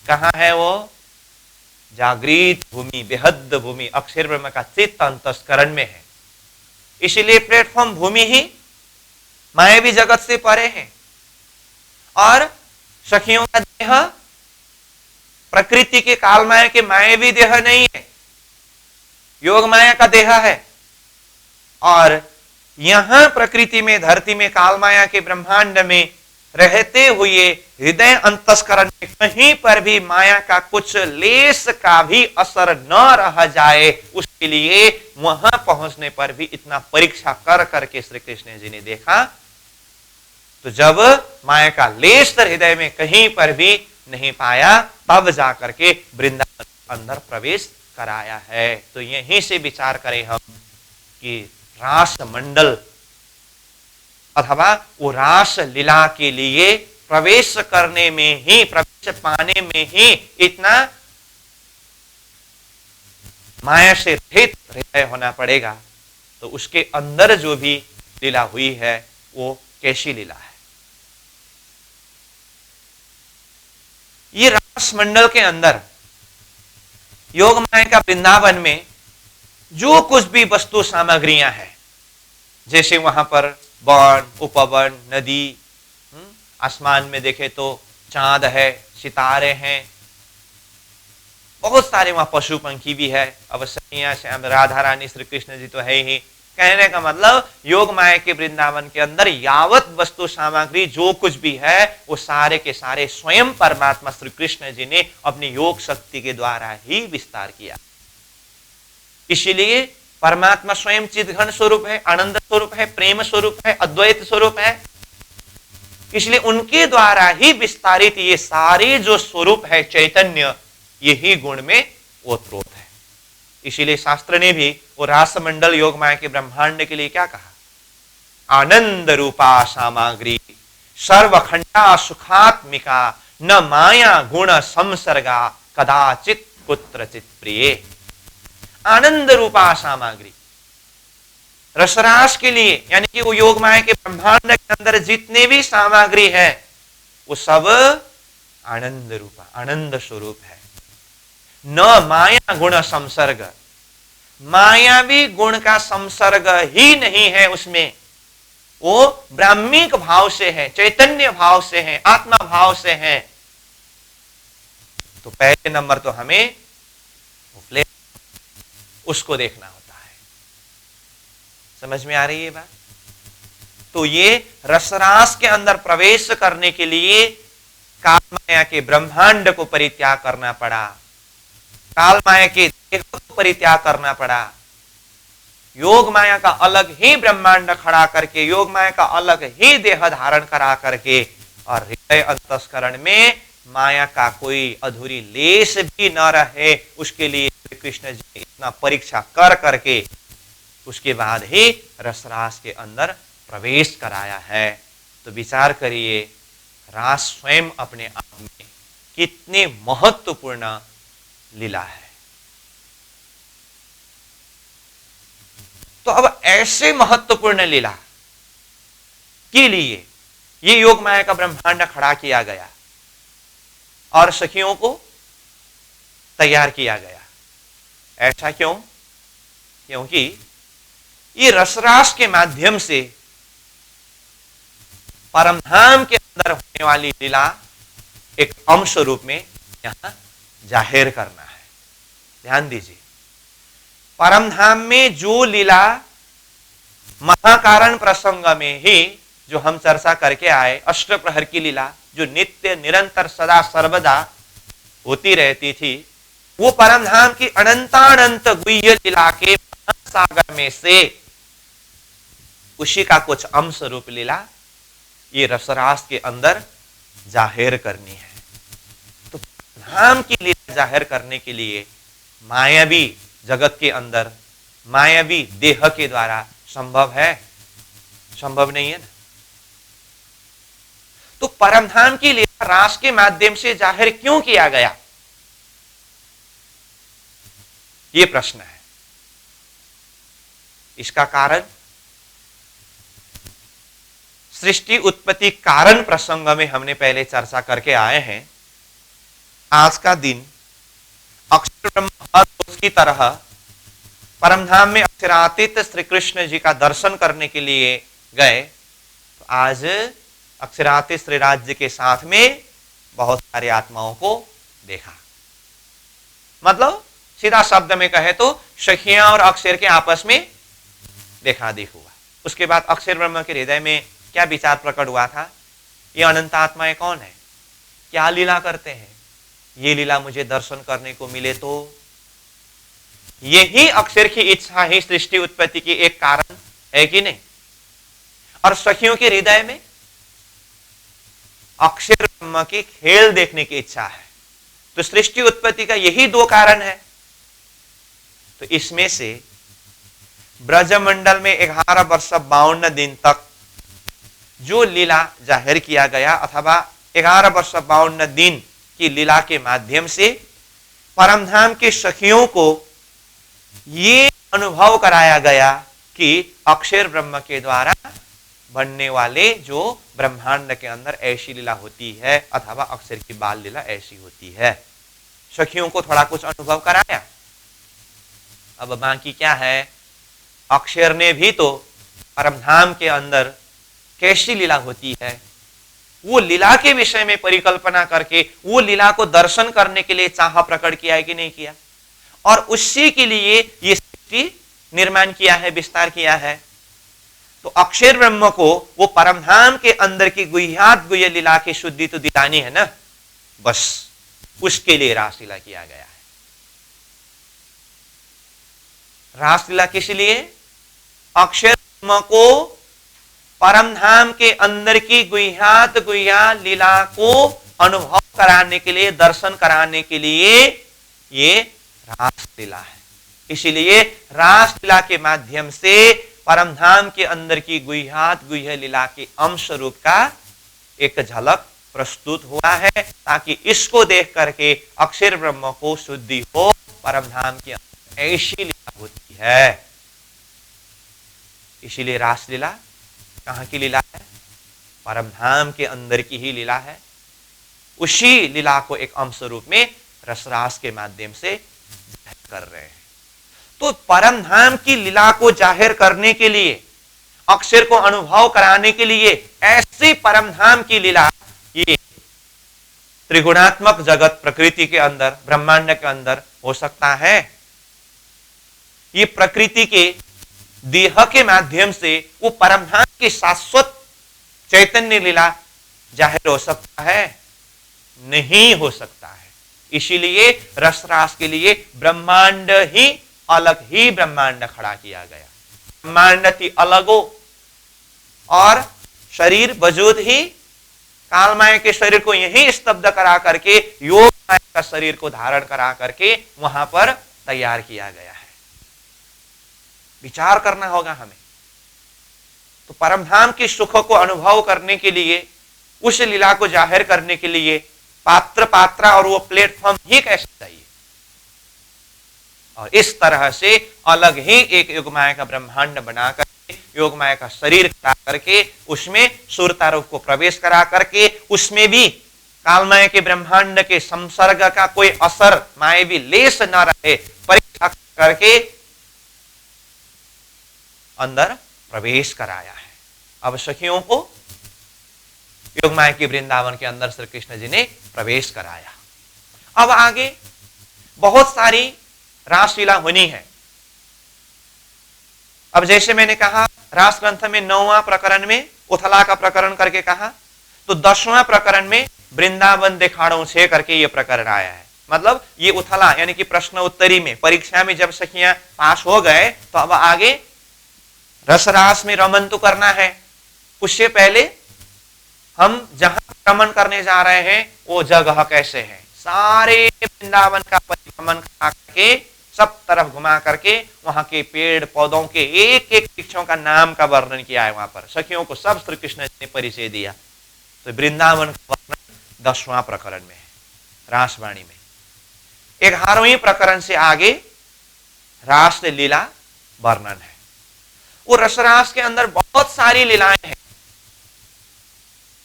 कहां है वो? जागृत भूमि, बेहद भूमि, अक्षर ब्रह्म का चित्त अंतस्करण में है। इसीलिए प्लेटफॉर्म भूमि ही मायावी जगत से परे है। और सखियों का देह प्रकृति के काल माया के मायावी देह नहीं है, योग माया का देह है। और यहां प्रकृति में, धरती में, काल माया के ब्रह्मांड में रहते हुए हृदय अंतस्करण में कहीं पर भी माया का कुछ लेस का भी असर न रह जाए, उसके लिए वहां पहुंचने पर भी इतना परीक्षा कर करके श्री कृष्ण जी ने देखा। तो जब माया का लेस हृदय में कहीं पर भी नहीं पाया, तब जाकर के वृंदावन अंदर प्रवेश कराया है। तो यहीं से विचार करें हम कि रास मंडल अथवा वो रास लीला के लिए प्रवेश करने में ही, प्रवेश पाने में ही इतना माया से रहित हृदय होना पड़ेगा। तो उसके अंदर जो भी लीला हुई है वो कैसी लीला है? ये रास मंडल के अंदर योग माया का वृंदावन में जो कुछ भी वस्तु सामग्रियां हैं, जैसे वहां पर वन, उपवन, नदी, आसमान में देखे तो चांद है, सितारे हैं, बहुत सारे वहां पशु पंखी भी है, अवश्य श्याम राधा रानी श्री कृष्ण जी तो है ही। कहने का मतलब योग माया के वृंदावन के अंदर यावत वस्तु सामग्री जो कुछ भी है वो सारे के सारे स्वयं परमात्मा श्री कृष्ण जी ने अपनी योग शक्ति के द्वारा ही विस्तार किया। इसीलिए परमात्मा स्वयं चिद्घन स्वरूप है, आनंद स्वरूप है, प्रेम स्वरूप है, अद्वैत स्वरूप है। इसलिए उनके द्वारा ही विस्तारित ये सारे जो स्वरूप है चैतन्य, यही गुण में ओतप्रोत है। इसीलिए शास्त्र ने भी वो रासमंडल योग माया के ब्रह्मांड के लिए क्या कहा? आनंद रूपा सामग्री सर्वखंडा सुखात्मिका न माया गुण संसर्गा कदाचित कुत्रचित प्रिय। आनंद रूपा सामग्री रसरास के लिए, यानी कि वो योग माया के ब्रह्मांड के अंदर जितने भी सामग्री है वो सब आनंद रूपा, आनंद स्वरूप है। न माया गुण संसर्ग, मायावी गुण का संसर्ग ही नहीं है उसमें, वो ब्राह्मिक भाव से है, चैतन्य भाव से है, आत्मा भाव से है। तो पहले नंबर तो हमें उसको देखना होता है। समझ में आ रही है बात? तो ये रसरास के अंदर प्रवेश करने के लिए काल माया के ब्रह्मांड को परित्याग करना पड़ा, काल माया के देह को परित्याग करना पड़ा, योग माया का अलग ही ब्रह्मांड खड़ा करके, योग माया का अलग ही देह धारण करा करके, और हृदय अंतस्करण में माया का कोई अधूरी लेस भी न रहे, उसके लिए श्री कृष्ण जी ने इतना परीक्षा कर करके उसके बाद ही रसरास के अंदर प्रवेश कराया है। तो विचार करिए, रास स्वयं अपने आप में कितने महत्वपूर्ण लीला है। तो अब ऐसे महत्वपूर्ण लीला के लिए ये योग माया का ब्रह्मांड खड़ा किया गया, और सखियों को तैयार किया गया। ऐसा क्यों? क्योंकि ये रसरास के माध्यम से परमधाम के अंदर होने वाली लीला एक अंश रूप में यहां जाहिर करना है। ध्यान दीजिए, परमधाम में जो लीला महाकारण प्रसंग में ही जो हम चर्चा करके आए, अष्टप्रहर की लीला जो नित्य निरंतर सदा सर्वदा होती रहती थी, वो परमधाम की अनंतानंत गुह्य लीला के महासागर में से उसी का कुछ अंश रूप लीला ये रसरास के अंदर जाहिर करनी है। तो धाम की लीला जाहिर करने के लिए मायावी जगत के अंदर, मायावी देह के द्वारा संभव है? संभव नहीं है ना। तो परमधाम की लीला रास के माध्यम से जाहिर क्यों किया गया, यह प्रश्न है। इसका कारण सृष्टि उत्पत्ति कारण प्रसंग में हमने पहले चर्चा करके आए हैं। आज का दिन अक्षर ब्रह्म की तरह परमधाम में अक्षरातीत श्री कृष्ण जी का दर्शन करने के लिए गए, तो आज अक्षरातीत श्री राज्य के साथ में बहुत सारी आत्माओं को देखा। मतलब सीधा शब्द में कहे तो सखियां और अक्षर के आपस में देखा देख हुआ। उसके बाद अक्षर ब्रह्म के हृदय में क्या विचार प्रकट हुआ था? ये अनंत आत्माएं कौन है, क्या लीला करते हैं, ये लीला मुझे दर्शन करने को मिले तो। यही अक्षर की इच्छा ही सृष्टि उत्पत्ति की एक कारण है कि नहीं? और सखियों के हृदय में अक्षर ब्रह्म की खेल देखने की इच्छा है। तो सृष्टि उत्पत्ति का यही दो कारण है। तो इसमें से ब्रजमंडल में 11 वर्ष 52 दिन तक जो लीला जाहिर किया गया, अथवा 11 वर्ष 52 दिन की लीला के माध्यम से परमधाम के सखियों को ये अनुभव कराया गया कि अक्षर ब्रह्म के द्वारा बनने वाले जो ब्रह्मांड के अंदर ऐसी लीला होती है, अथवा अक्षर की बाल लीला ऐसी होती है। सखियों को थोड़ा कुछ अनुभव कराया। अब बाकी क्या है, अक्षर ने भी तो परमधाम के अंदर कैसी लीला होती है वो लीला के विषय में परिकल्पना करके वो लीला को दर्शन करने के लिए चाह प्रकट किया है कि नहीं किया, और उसी के लिए ये सृष्टि निर्माण किया है, विस्तार किया है। तो अक्षर ब्रह्म को वो परमधाम के अंदर की गुह्यात गुह्य लीला की शुद्धि तो दिलानी है ना, बस उसके लिए रासलीला किया गया है। रासलीला किस लिए? अक्षर ब्रह्म को परमधाम के अंदर की गुह्यात गुह्या लीला को अनुभव कराने के लिए, दर्शन कराने के लिए ये रासलीला है। इसीलिए रासलीला के माध्यम से परमधाम के अंदर की गुह्यात गुह्य लीला के अंश रूप का एक झलक प्रस्तुत हुआ है, ताकि इसको देख करके अक्षर ब्रह्म को शुद्धि हो। परमधाम के अंदर ऐसी लीला होती है। इसीलिए रासलीला कहां की लीला है? परमधाम के अंदर की ही लीला है। उसी लीला को एक अंश रूप में रसरास के माध्यम से जाहिर कर रहे हैं। तो परमधाम की लीला को जाहिर करने के लिए, अक्षर को अनुभव कराने के लिए ऐसी परमधाम की लीला ये त्रिगुणात्मक जगत प्रकृति के अंदर, ब्रह्मांड के अंदर हो सकता है। ये प्रकृति के देह के माध्यम से वो परमधाम की शाश्वत चैतन्य लीला जाहिर हो सकता है? नहीं हो सकता है। इसीलिए रसरास के लिए ब्रह्मांड ही अलग ही ब्रह्मांड खड़ा किया गया। ब्रह्मांड थी अलगो और शरीर वजूद ही काल माया के शरीर को यही स्तब्ध करा करके योग माया का शरीर को धारण करा करके वहां पर तैयार किया गया है। विचार करना होगा हमें। तो परमधाम के सुख को अनुभव करने के लिए, उस लीला को जाहिर करने के लिए पात्र पात्रा और वो प्लेटफॉर्म ही कैसे चाहिए। और इस तरह से अलग ही एक योगमाया का ब्रह्मांड बना करके, योगमाया का शरीर करा करके, उसमें सूरता रूप को प्रवेश करा करके, उसमें भी कालमय के ब्रह्मांड के संसर्ग का कोई असर मायावी लेस न रहे, परीक्षा करके अंदर प्रवेश कराया है। अब सखियों को योगमाया के वृंदावन के अंदर श्री कृष्ण जी ने प्रवेश कराया। अब आगे बहुत सारी रासलीला होनी है। अब जैसे मैंने कहा रास ग्रंथ में 9वां प्रकरण में उथला का प्रकरण करके कहा, तो 10वां प्रकरण में वृंदावन दिखाड़ों से करके ये प्रकरण आया है। मतलब ये उथला यानी कि प्रश्न उत्तरी में परीक्षा में जब सखियां पास हो गए तो अब आगे रसरास में रमन तो करना है। उससे पहले हम जहां रमन करने जा रहे हैं वो जगह कैसे है, सारे वृंदावन का परिभ्रमण करके सब तरफ घुमा करके वहां के पेड़ पौधों के एक एक वृक्षों का नाम का वर्णन किया है। वहां पर सखियों को सब श्री कृष्ण ने परिचय दिया। तो वृंदावन का वर्णन 10वां प्रकरण में है रासवाणी में। 11वें प्रकरण से आगे रास लीला वर्णन है। वो रसरास के अंदर बहुत सारी लीलाएं हैं।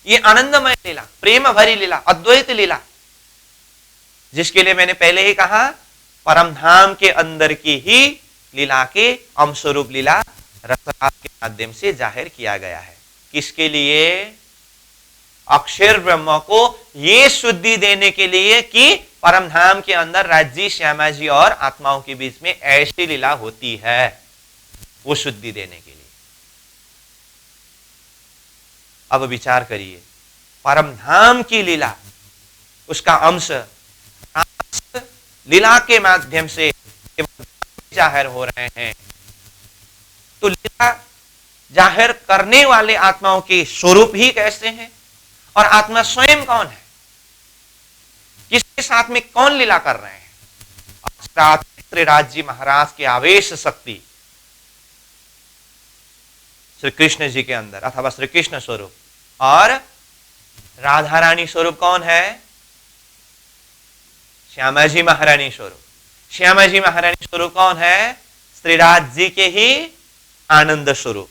ये आनंदमय लीला, प्रेम भरी लीला, अद्वैत लीला, जिसके लिए मैंने पहले ही कहा परम धाम के अंदर की ही लीला के अंशरूप लीला रसरास के माध्यम से जाहिर किया गया है। किसके लिए? अक्षर ब्रह्म को ये शुद्धि देने के लिए कि परम धाम के अंदर राज्य श्यामा जी और आत्माओं के बीच में ऐसी लीला होती है, वो शुद्धि देने के लिए। अब विचार करिए, परम धाम की लीला, उसका अंश लीला के माध्यम से जाहिर हो रहे हैं। तो लीला जाहिर करने वाले आत्माओं के स्वरूप ही कैसे हैं और आत्मा स्वयं कौन है, किसके साथ में कौन लीला कर रहे हैं? त्रिराज महाराज के आवेश शक्ति श्री कृष्ण जी के अंदर अथवा श्री कृष्ण स्वरूप, और राधा रानी स्वरूप कौन है? श्यामा जी महारानी स्वरूप। श्यामा जी महारानी स्वरूप कौन है? श्रीराज जी के ही आनंद स्वरूप।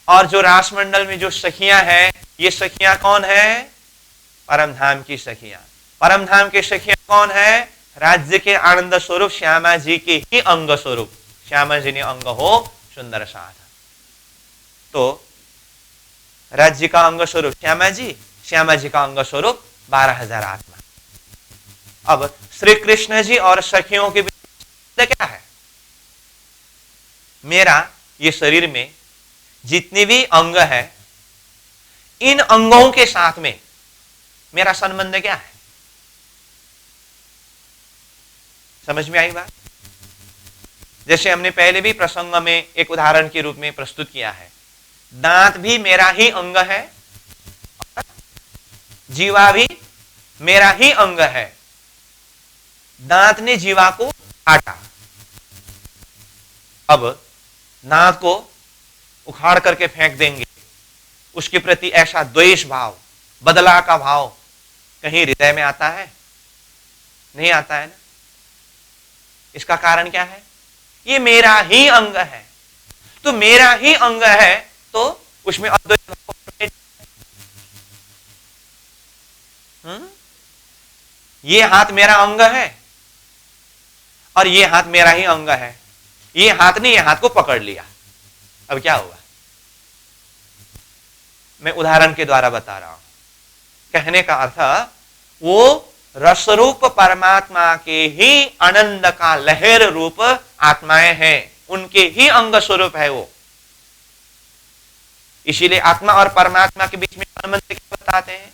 और जो रासमंडल में जो सखियां हैं, ये सखियां कौन है? परम धाम की सखियां। परम धाम की सखियां कौन है? राज्य के आनंद स्वरूप श्यामा जी के ही अंग स्वरूप। श्यामा जी ने अंग हो सुंदर साधा, तो राज्य का अंग स्वरूप श्यामा जी, श्यामा जी का अंग स्वरूप 12,000 आत्मा। अब श्री कृष्ण जी और सखियों के बीच क्या है? मेरा ये शरीर में जितने भी अंग है, इन अंगों के साथ में मेरा संबंध क्या है? समझ में आई बात? जैसे हमने पहले भी प्रसंग में एक उदाहरण के रूप में प्रस्तुत किया है, दांत भी मेरा ही अंग है, जीवा भी मेरा ही अंग है। दांत ने जीवा को काटा, अब दांत को उखाड़ करके फेंक देंगे, उसके प्रति ऐसा द्वेष भाव, बदला का भाव कहीं हृदय में आता है? नहीं आता है ना। इसका कारण क्या है? ये मेरा ही अंग है। तो मेरा ही अंग है तो उसमें अद्वैत भाव, ये हाथ मेरा अंग है और ये हाथ मेरा ही अंग है। ये हाथ ने ये हाथ को पकड़ लिया, अब क्या होगा? मैं उदाहरण के द्वारा बता रहा हूं। कहने का अर्थ, वो रसरूप परमात्मा के ही आनंद का लहर रूप आत्माएं हैं, उनके ही अंग स्वरूप है वो। इसीलिए आत्मा और परमात्मा के बीच में संबंध क्या बताते हैं?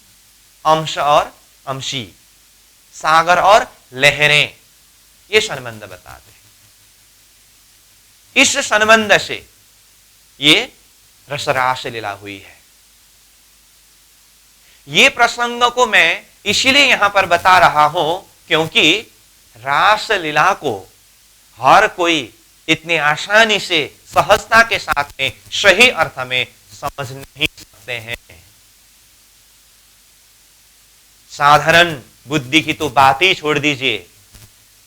अंश और अंशी, सागर और लहरें, ये संबंध बताते हैं। इस संबंध से ये रसरास लीला हुई है। ये प्रसंग को मैं इसीलिए यहां पर बता रहा हूं क्योंकि रास लीला को हर कोई इतनी आसानी से, सहजता के साथ में, सही अर्थ में समझ नहीं सकते हैं। साधारण बुद्धि की तो बात ही छोड़ दीजिए।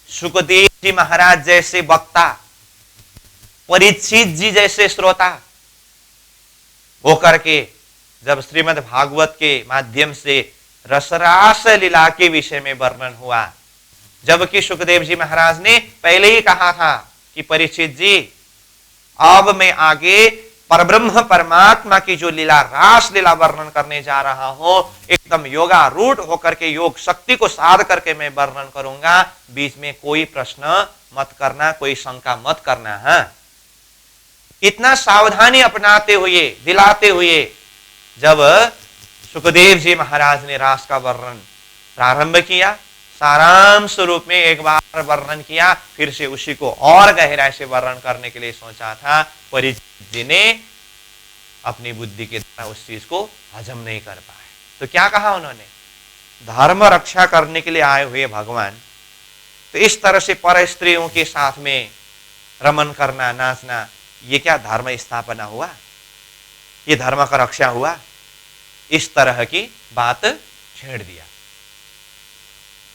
सुखदेव जी महाराज जैसे वक्ता, परीक्षित जी जैसे श्रोता होकर के जब श्रीमद् भागवत के माध्यम से रसरास लीला के विषय में वर्णन हुआ, जबकि सुखदेव जी महाराज ने पहले ही कहा था कि परीक्षित जी, अब मैं आगे परब्रह्म परमात्मा की जो लीला, रास लीला वर्णन करने जा रहा हूं, एकदम योगारूढ़ होकर के योग शक्ति को साध करके मैं वर्णन करूंगा। बीच में कोई प्रश्न मत करना, कोई शंका मत करना है। इतना सावधानी अपनाते हुए, दिलाते हुए जब सुखदेव जी महाराज ने रास का वर्णन प्रारंभ किया, सारांश रूप में एक बार वर्णन किया, फिर से उसी को और गहराई से वर्णन करने के लिए सोचा था। परीक्षित जी ने अपनी बुद्धि के द्वारा उस चीज को हजम नहीं कर पाए। तो क्या कहा उन्होंने, धर्म रक्षा करने के लिए आए हुए भगवान, तो इस तरह से पर स्त्रियों के साथ में रमन करना, नाचना, ये क्या धर्म स्थापना हुआ? ये धर्म का रक्षा हुआ? इस तरह की बात छेड़ दिया।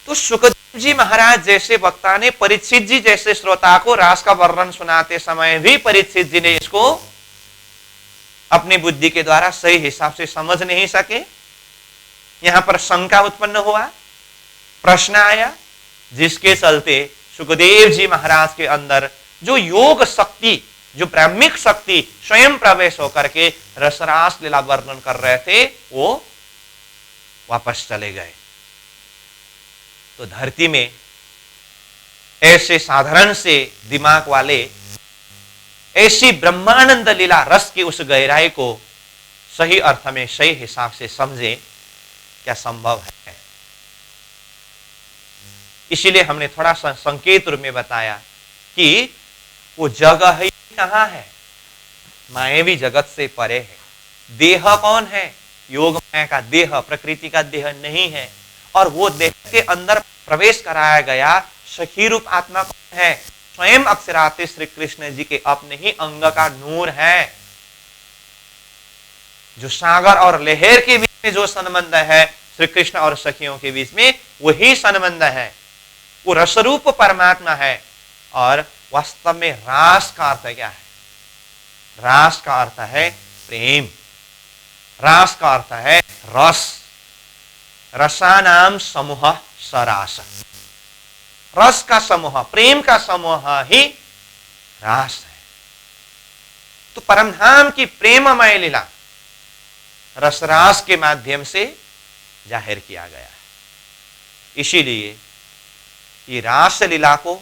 तो सुखदेव जी महाराज जैसे वक्ता ने परीक्षित जी जैसे श्रोता को रास का वर्णन सुनाते समय भी परीक्षित जी ने इसको अपनी बुद्धि के द्वारा सही हिसाब से समझ नहीं सके। यहां पर शंका उत्पन्न हुआ, प्रश्न आया, जिसके चलते सुखदेव जी महाराज के अंदर जो योग शक्ति, जो ब्राह्मिक शक्ति स्वयं प्रवेश होकर के रसरास लीला वर्णन कर रहे थे, वो वापस चले गए। तो धरती में ऐसे साधारण से दिमाग वाले ऐसी ब्रह्मानंद लीला रस की उस गहराई को सही अर्थ में, सही हिसाब से समझे, क्या संभव है? इसीलिए हमने थोड़ा सा संकेत रूप में बताया कि वो जगह ही कहां है, मायावी जगत से परे है। देह कौन है? योग माया का देह, प्रकृति का देह नहीं है। और वो देह के अंदर प्रवेश कराया गया सखी रूप आत्मा कौन है? स्वयं अक्षराते श्री कृष्ण जी के अपने ही अंग का नूर है। जो सागर और लहर के बीच में जो संबंध है श्री कृष्ण और सखियों के बीच में, वही संबंध है। वो रसरूप परमात्मा है। और वास्तव में रास का अर्थ क्या है? रास का अर्थ है प्रेम, रास का अर्थ है रस। रसानाम समूह सरास, रस का समूह, प्रेम का समूह ही रास है। तो परमधाम की प्रेममय लीला रसरास के माध्यम से जाहिर किया गया है। इसीलिए ये रास लीला को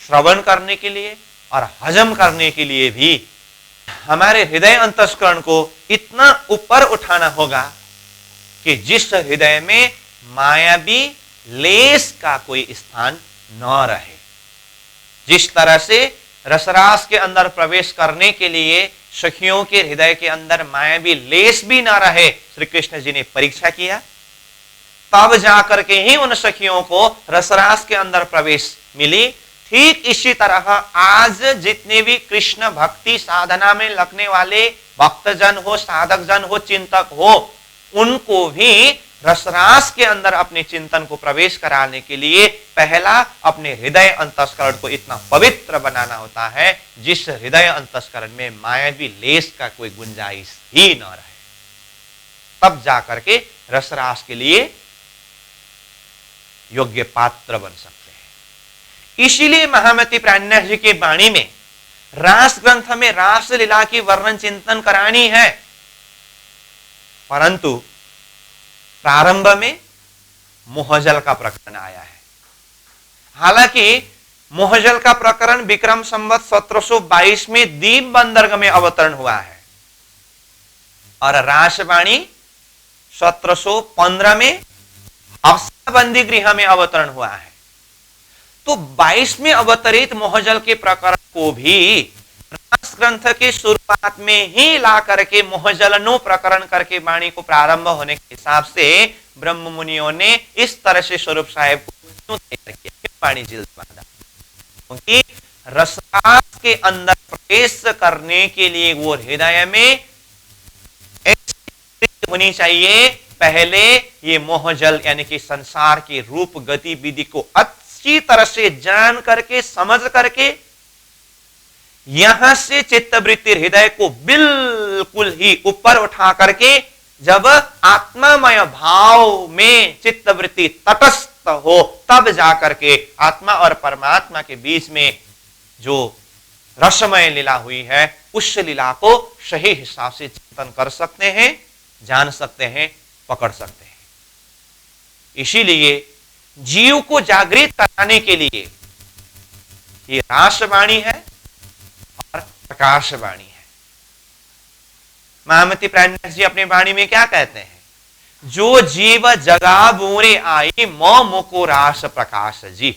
श्रवण करने के लिए और हजम करने के लिए भी हमारे हृदय अंतस्करण को इतना ऊपर उठाना होगा कि जिस हृदय में मायावी लेस का कोई स्थान न रहे। जिस तरह से रसरास के अंदर प्रवेश करने के लिए सखियों के हृदय के अंदर मायावी लेस भी न रहे, श्री कृष्ण जी ने परीक्षा किया, तब जाकर के ही उन सखियों को रसरास के अंदर प्रवेश मिली। ठीक इसी तरह आज जितने भी कृष्ण भक्ति साधना में लगने वाले भक्तजन हो, साधक जन हो, चिंतक हो, उनको भी रसरास के अंदर अपने चिंतन को प्रवेश कराने के लिए पहला अपने हृदय अंतस्करण को इतना पवित्र बनाना होता है जिस हृदय अंतस्करण में मायावी लेस का कोई गुंजाइश ही न रहे। तब जाकर के रसरास के लिए योग्य पात्र बन सकते हैं। इसीलिए महामती प्राज्ञ जी की वाणी में रास ग्रंथ में रास लीला की वर्णन चिंतन करानी है, परंतु प्रारंभ में मोहजल का प्रकरण आया है। हालांकि मोहजल का प्रकरण विक्रम संवत 1722 में दीप बंदरग में अवतरण हुआ है और रासवाणी 1715 में अफसाबंदी गृह में अवतरण हुआ है। तो 22 में अवतरित मोहजल के प्रकरण को भी रास ग्रंथ के शुरुआत में ही ला करके मोहजलनो प्रकरण करके वाणी को प्रारंभ होने के हिसाब से ब्रह्म मुनियों ने इस तरह से स्वरूप साहेब को क्यों तैयार किया, वाणी जिल्द बांधा? क्योंकि रसरास के अंदर प्रवेश करने के लिए वो हृदय में ऐसी होनी चाहिए, पहले ये मोहजल यानी कि संसार की रूप गतिविधि को अच्छी तरह से जान करके, समझ करके, यहां से चित्तवृत्ति हृदय को बिल्कुल ही ऊपर उठा करके जब आत्मामय भाव में चित्तवृत्ति तटस्थ हो, तब जाकर के आत्मा और परमात्मा के बीच में जो रसमय लीला हुई है, उस लीला को सही हिसाब से चिंतन कर सकते हैं, जान सकते हैं, पकड़ सकते हैं। इसीलिए जीव को जागृत कराने के लिए ये रासवाणी है और प्रकाशवाणी है। महामती प्राणनाथ जी अपने वाणी में क्या कहते हैं? जो जीव जगा बोरे आई मो मुको रास प्रकाश जी।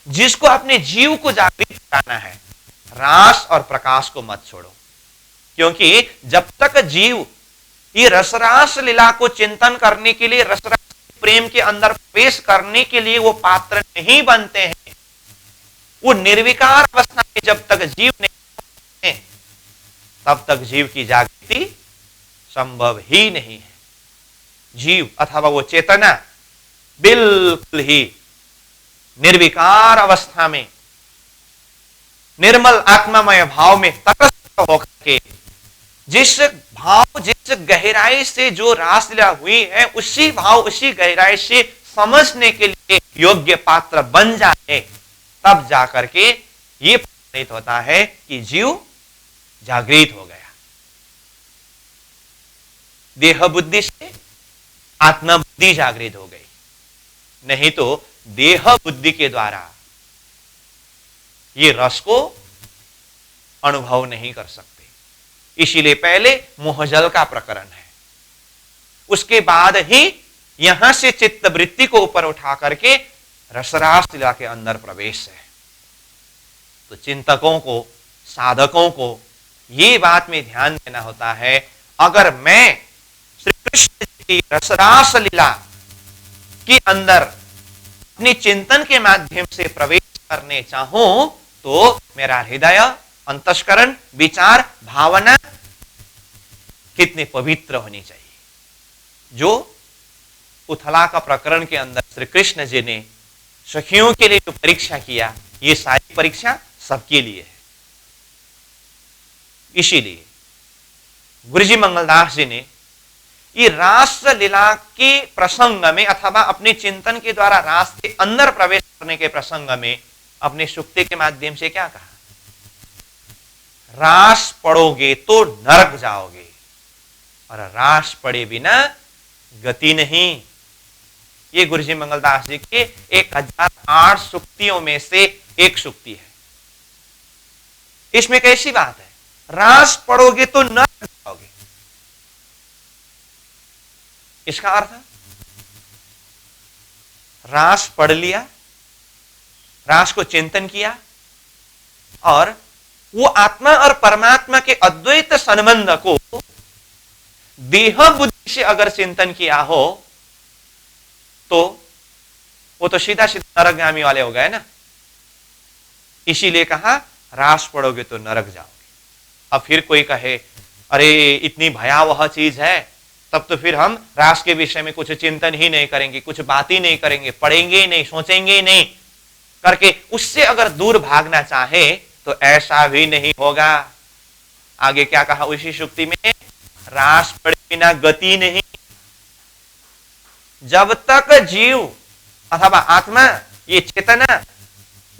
जिसको अपने जीव को जागृत कराना है, रास और प्रकाश को मत छोड़ो। क्योंकि जब तक जीव ये रसरास लीला को चिंतन करने के लिए, रसरास प्रेम के अंदर प्रवेश करने के लिए वो पात्र नहीं बनते हैं, वो निर्विकार अवस्था में जब तक जीव नहीं है, तब तक जीव की जागृति संभव ही नहीं है। जीव अथवा वो चेतना बिल्कुल ही निर्विकार अवस्था में, निर्मल आत्मामय भाव में तटस्थ होकर के जिस भाव, जिस गहराई से जो रासलीला हुई है, उसी भाव, उसी गहराई से समझने के लिए योग्य पात्र बन जाए, तब जाकर के ये प्रतीत होता है कि जीव जागृत हो गया। देह बुद्धि से आत्मा बुद्धि जागृत हो गई, नहीं तो देह बुद्धि के द्वारा ये रस को अनुभव नहीं कर सकते। इसीलिए पहले मोहजल का प्रकरण है, उसके बाद ही यहां से चित्त वृत्ति को ऊपर उठा करके रसरास लीला के अंदर प्रवेश है। तो चिंतकों को, साधकों को ये बात में ध्यान देना होता है, अगर मैं श्री कृष्ण की रसरास लीला के अंदर अपने चिंतन के माध्यम से प्रवेश करने चाहूं, तो मेरा हृदय, अंतस्करण, विचार, भावना कितनी पवित्र होनी चाहिए। जो उथला का प्रकरण के अंदर श्री कृष्ण जी ने सखियों के लिए जो परीक्षा किया, ये सारी परीक्षा सबके लिए है। इसीलिए गुरुजी मंगलदास जी ने ये रास लीला के प्रसंग में अथवा अपने चिंतन के द्वारा रास के अंदर प्रवेश करने के प्रसंग में अपने सुक्ति के माध्यम से क्या कहा? रास पढ़ोगे तो नरक जाओगे और रास पढ़े बिना गति नहीं। ये गुरुजी मंगलदास जी के 1008 सुक्तियों में से एक सुक्ति है। इसमें कैसी बात है? रास पढ़ोगे तो नरक जाओगे। इसका अर्थ रास पढ़ लिया, रास को चिंतन किया और वो आत्मा और परमात्मा के अद्वैत संबंध को देह बुद्धि से अगर चिंतन किया हो, तो वो तो सीधा सीधा नरकगामी वाले हो गए ना। इसीलिए कहा रास पढ़ोगे तो नरक जाओगे। अब फिर कोई कहे अरे इतनी भयावह चीज है, तब तो फिर हम रास के विषय में कुछ चिंतन ही नहीं करेंगे, कुछ बात ही नहीं करेंगे, पढ़ेंगे ही नहीं, सोचेंगे ही नहीं करके उससे अगर दूर भागना चाहे तो ऐसा भी नहीं होगा। आगे क्या कहा उसी सुक्ति में? रास पढ़े बिना गति नहीं। जब तक जीव अथवा आत्मा, ये चेतना,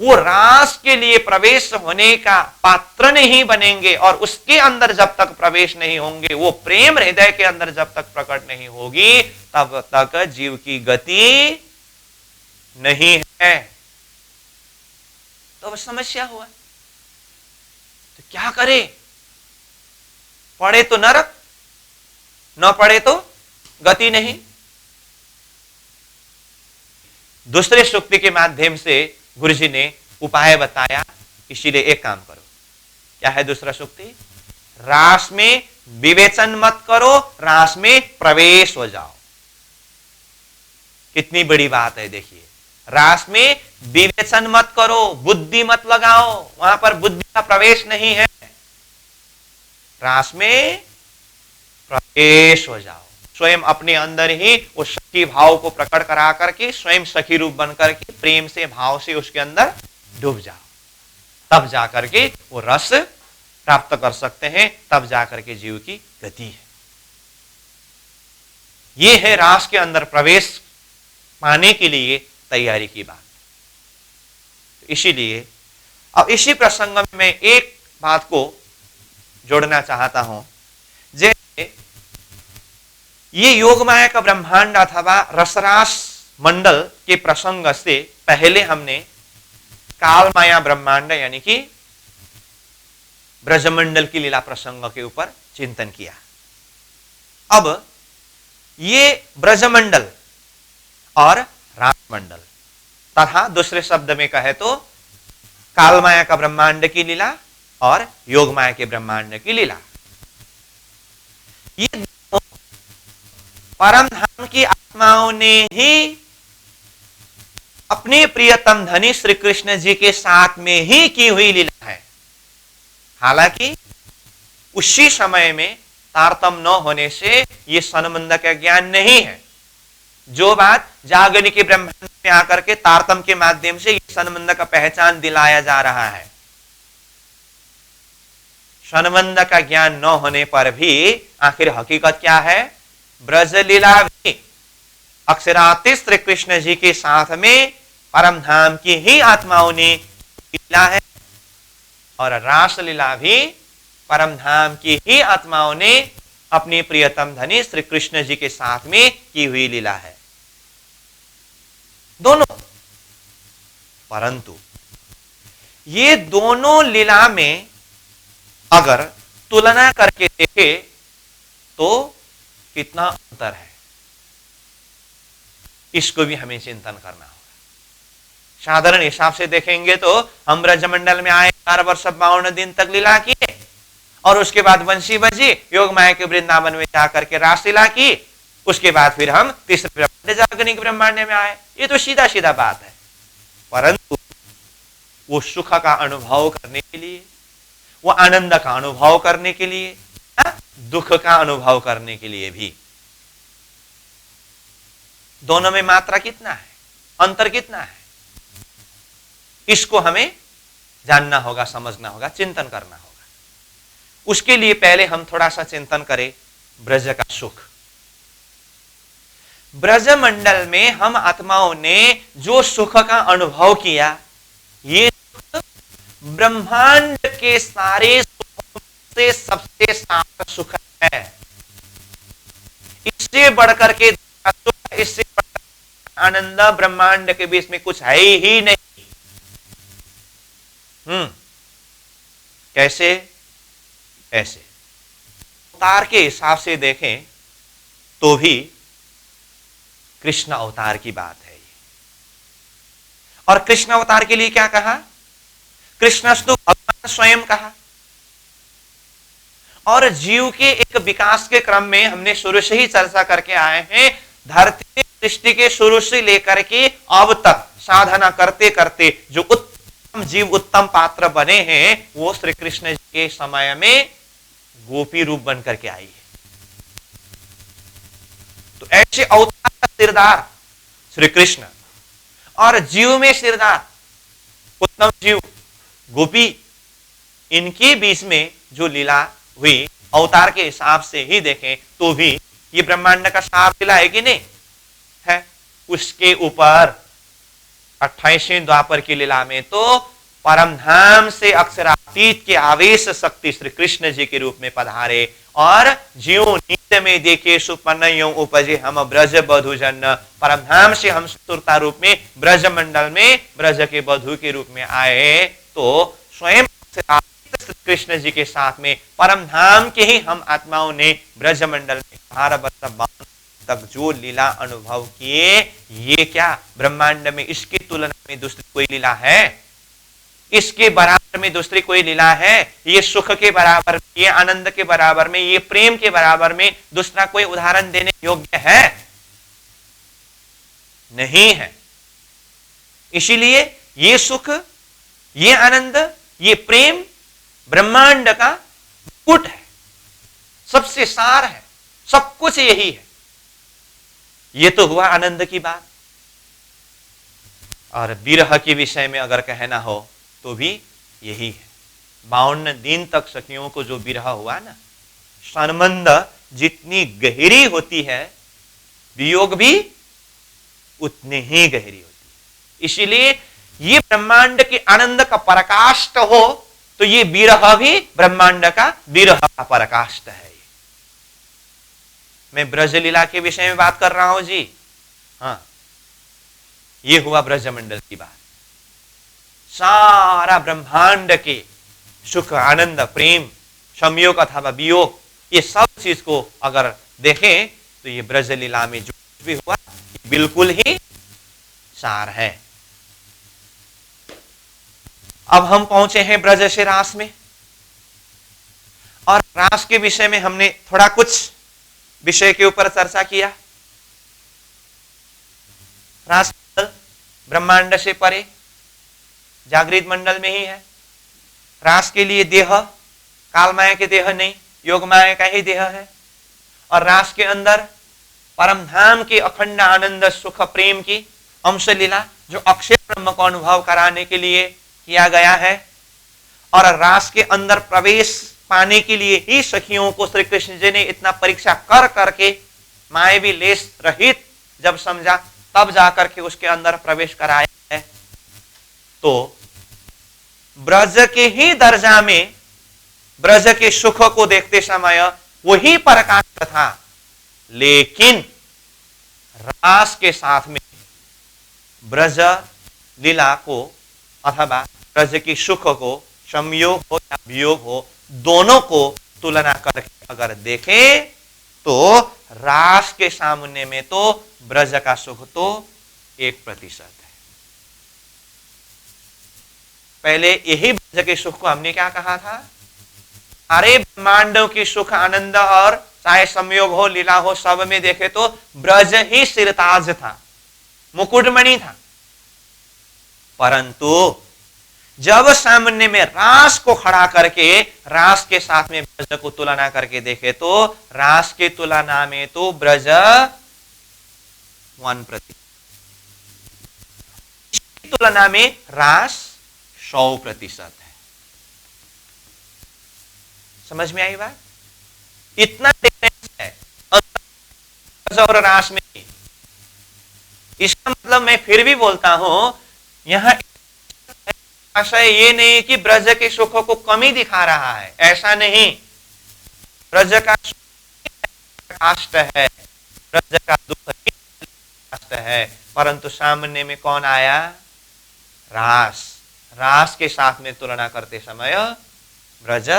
वो रास के लिए प्रवेश होने का पात्र नहीं बनेंगे और उसके अंदर जब तक प्रवेश नहीं होंगे, वो प्रेम हृदय के अंदर जब तक प्रकट नहीं होगी, तब तक जीव की गति नहीं है। तो अब समस्या हुआ, तो क्या करे? पढ़े तो नरक, न पढ़े तो गति नहीं। दूसरे सुक्ति के माध्यम से गुरुजी ने उपाय बताया। इसीलिए एक काम करो। क्या है दूसरा सुक्ति? रास में विवेचन मत करो, रास में प्रवेश हो जाओ। कितनी बड़ी बात है देखिए। रास में विवेचन मत करो, बुद्धि मत लगाओ, वहां पर बुद्धि का प्रवेश नहीं है। रास में प्रवेश हो जाओ, स्वयं अपने अंदर ही उस सखी भाव को प्रकट करा करके स्वयं सखी रूप बन करके प्रेम से, भाव से उसके अंदर डूब जाओ। तब जाकर के वो रस प्राप्त कर सकते हैं, तब जाकर के जीव की गति है। ये है रास के अंदर प्रवेश पाने के लिए तैयारी की बात। इसीलिए अब इसी प्रसंग में मैं एक बात को जोड़ना चाहता हूं। जैसे ये योग माया का ब्रह्मांड अथवा रसरास मंडल के प्रसंग से पहले हमने काल माया ब्रह्मांड यानी कि ब्रजमंडल की लीला प्रसंग के ऊपर चिंतन किया। अब ये ब्रजमंडल और रासमंडल तथा दूसरे शब्द में कहे तो काल माया का ब्रह्मांड की लीला और योग माया के ब्रह्मांड की लीला, ये दोनों परम धाम की आत्माओं ने ही अपने प्रियतम धनी श्री कृष्ण जी के साथ में ही की हुई लीला है। हालांकि उसी समय में तारतम्य न होने से यह संबंध का ज्ञान नहीं है। जो बात जागरण के ब्रह्मांड में आकर के तारतम्य के माध्यम से इस संबंध का पहचान दिलाया जा रहा है। संबंध का ज्ञान न होने पर भी आखिर हकीकत क्या है? ब्रज लीला भी अक्षराती श्री कृष्ण जी के साथ में परम धाम की ही आत्माओं ने लीला है और रास लीला भी परम धाम की ही आत्माओं ने अपने प्रियतम धनी श्री कृष्ण जी के साथ में की हुई लीला है, दोनों। परंतु ये दोनों लीला में अगर तुलना करके देखे तो कितना अंतर है, इसको भी हमें चिंतन करना होगा। साधारण हिसाब से देखेंगे तो हम ब्रजमंडल में आए, 4 वर्ष 52 दिन तक लीला किए और उसके बाद वंशी बजी, योग माया के वृंदावन में जाकर के रासलीला की, उसके बाद फिर हम तीसरे ब्रह्मांड जागनिक ब्रह्मांड में आए। ये तो सीधा सीधा बात है। परंतु वो सुख का अनुभव करने के लिए, वो आनंद का अनुभव करने के लिए, दुख का अनुभव करने के लिए भी दोनों में मात्रा कितना है, अंतर कितना है, इसको हमें जानना होगा, समझना होगा, चिंतन करना होगा। उसके लिए पहले हम थोड़ा सा चिंतन करें ब्रज का सुख। ब्रज मंडल में हम आत्माओं ने जो सुख का अनुभव किया, ये ब्रह्मांड के सारे सुखों से सबसे सार सुख है। इससे बढ़कर के सुख, इससे बढ़कर आनंद ब्रह्मांड के बीच में कुछ है ही नहीं। कैसे? ऐसे अवतार के हिसाब से देखें तो भी कृष्ण अवतार की बात है ये। और कृष्ण अवतार के लिए क्या कहा? कृष्णस्तु भगवान स्वयं कहा। और जीव के एक विकास के क्रम में हमने शुरू से ही चर्चा करके आए हैं, धरती सृष्टि के शुरू से लेकर के अब तक साधना करते करते जो उत्तम जीव, उत्तम पात्र बने हैं, वो श्री कृष्ण जी के समय में गोपी रूप बन करके आई है। तो ऐसे अवतार का सिरदार श्री कृष्ण और जीव में सिरदार उत्तम जीव गोपी, इनके बीच में जो लीला हुई अवतार के हिसाब से ही देखें तो भी ये ब्रह्मांड का सार लीला है कि नहीं है। उसके ऊपर 28वें द्वापर की लीला में तो परम धाम से अक्षरातीत के आवेश शक्ति श्री कृष्ण जी के रूप में पधारे और जीव नित्य में देखे सुपन्नयों उपजे हम ब्रज बधुजन, परम धाम से हम सुरता रूप में ब्रज मंडल में ब्रज के बधु के रूप में आए। तो स्वयं श्री कृष्ण जी के साथ में परम धाम के ही हम आत्माओं ने ब्रज मंडल में 18 वर्ष 52 तक जो लीला अनुभव किए, ये क्या ब्रह्मांड में इसकी तुलना में दूसरी कोई लीला है? इसके बराबर में दूसरी कोई लीला है? ये सुख के बराबर, ये आनंद के बराबर में, ये प्रेम के बराबर में दूसरा कोई उदाहरण देने योग्य है? नहीं है। इसीलिए ये सुख, ये आनंद, ये प्रेम ब्रह्मांड का मुकुट है, सबसे सार है, सब कुछ यही है। ये तो हुआ आनंद की बात। और विरह के विषय में अगर कहना हो तो भी यही है। 52 दिन तक सखियों को जो विरह हुआ ना, संबंध जितनी गहरी होती है वियोग भी उतनी ही गहरी होती है। इसीलिए ये ब्रह्मांड के आनंद का पराकाष्ठ हो तो ये विरह भी ब्रह्मांड का विरह का पराकाष्ठ है। मैं ब्रजलीला के विषय में बात कर रहा हूं जी। हाँ, ये हुआ ब्रजमंडल की बात। सारा ब्रह्मांड के सुख, आनंद, प्रेम, संयोग अथवा वियोग, ये सब चीज को अगर देखें तो ये ब्रजलीला में जो कुछ भी हुआ ये बिल्कुल ही सार है। अब हम पहुंचे हैं ब्रज से रास में, और रास के विषय में हमने थोड़ा कुछ विषय के ऊपर चर्चा किया। रास ब्रह्मांड से परे जागृत मंडल में ही है। रास के लिए देह काल माया के देह नहीं, योग माया का ही देह है। और रास के अंदर परम धाम के अखंड आनंद, सुख, प्रेम की अंश लीला जो अक्षय ब्रह्म को अनुभव कराने के लिए किया गया है। और रास के अंदर प्रवेश पाने के लिए ही सखियों को श्री कृष्ण जी ने इतना परीक्षा कर करके मायावी लेस रहित जब समझा तब जाकर के उसके अंदर प्रवेश कराया है। तो ब्रज के ही दर्जा में ब्रज के सुख को देखते समय वही पराकाष्ठ था, लेकिन रास के साथ में ब्रज लीला को अथवा ब्रज की सुख को, संयोग हो या वियोग हो, दोनों को तुलना करके अगर देखें तो रास के सामने में तो ब्रज का सुख तो 1% है। पहले यही ब्रज के सुख को हमने क्या कहा था? अरे ब्रह्मांडों की सुख, आनंद और चाहे संयोग हो, लीला हो, सब में देखे तो ब्रज ही सिरताज था, मुकुटमणि था। परंतु जब सामने में रास को खड़ा करके रास के साथ में ब्रज को तुलना करके देखे तो रास की तुलना में तो ब्रज 1%, तुलना में रास 100% है। समझ में आई बात? इतना डिफरेंस है ब्रज और रास में। इसका मतलब मैं फिर भी बोलता हूं, यहां आशय ये नहीं कि ब्रज के सुखों को कमी दिखा रहा है, ऐसा नहीं। ब्रज का काष्ठ है, ब्रज का दुख काष्ठ है, परंतु सामने में कौन आया? रास। रास के साथ में तुलना करते समय ब्रज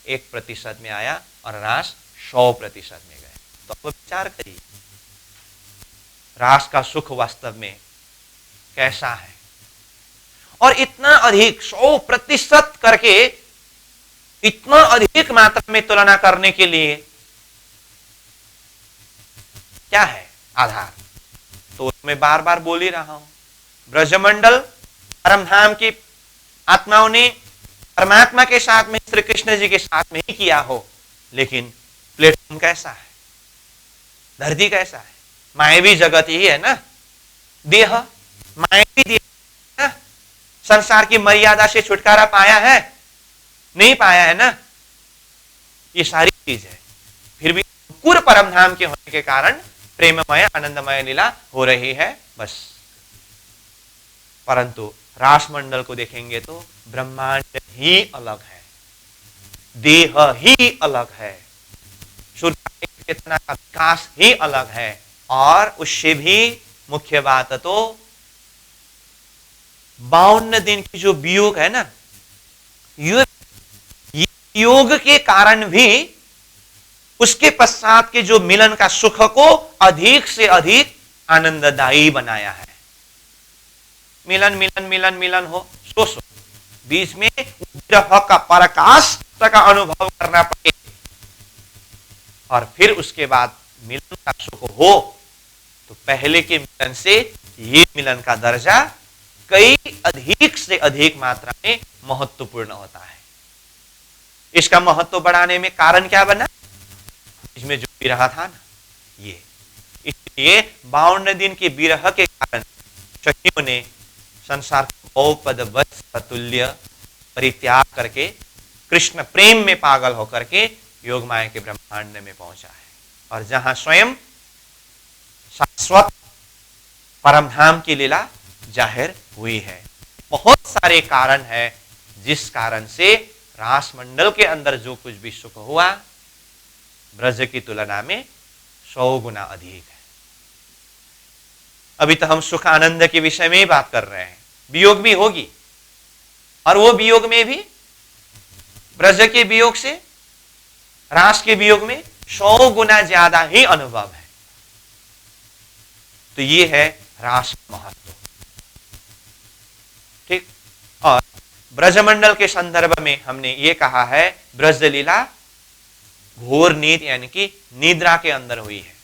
1% में आया और रास 100% में गए। तो अब विचार करिए रास का सुख वास्तव में कैसा है। और इतना अधिक 100% करके इतना अधिक मात्रा में तुलना करने के लिए क्या है आधार? तो मैं बार बार बोल ही रहा हूं, ब्रजमंडल परमधाम की आत्माओं ने परमात्मा के साथ में, श्री कृष्ण जी के साथ में ही किया हो, लेकिन प्लेटफॉर्म कैसा है, धरती कैसा है? मायावी जगत ही है ना, देह मायावी देह ना? संसार की मर्यादा से छुटकारा पाया है? नहीं पाया है ना? ये सारी चीज है। फिर भी पूर्ण परमधाम के होने के कारण प्रेममय, आनंदमय लीला हो रही है बस। परंतु रास मंडल को देखेंगे तो ब्रह्मांड ही अलग है, देह ही अलग है, सूर्य चेतना का विकास ही अलग है। और उससे भी मुख्य बात तो 52 दिन की जो वियोग है ना, योग के कारण भी उसके पश्चात के जो मिलन का सुख को अधिक से अधिक आनंददायी बनाया है। मिलन मिलन मिलन मिलन हो, सो बीच में विरह का पराकाष्ठ का अनुभव करना पड़े और फिर उसके बाद मिलन का सुख हो, तो पहले के मिलन से ये मिलन का दर्जा कई अधिक से अधिक मात्रा में महत्वपूर्ण होता है। इसका महत्व बढ़ाने में कारण क्या बना? इसमें जो विरह था ना, ये इसलिए 52 दिन के विरह के कारण सखियों ने संसार को पद वत्स तुल्य परित्याग करके कृष्ण प्रेम में पागल होकर के योग माया के ब्रह्मांड में पहुंचा है। और जहां स्वयं शाश्वत परमधाम की लीला जाहिर हुई है। बहुत सारे कारण है जिस कारण से रासमंडल के अंदर जो कुछ भी सुख हुआ ब्रज की तुलना में 100 गुना अधिक है। अभी तो हम सुख आनंद के विषय में ही बात कर रहे हैं, वियोग भी होगी, और वो वियोग में भी ब्रज के वियोग से रास के वियोग में 100 गुना ज्यादा ही अनुभव है। तो ये है रास महत्व। ठीक। और ब्रजमंडल के संदर्भ में हमने ये कहा है ब्रज लीला घोर नींद यानी कि निद्रा के अंदर हुई है,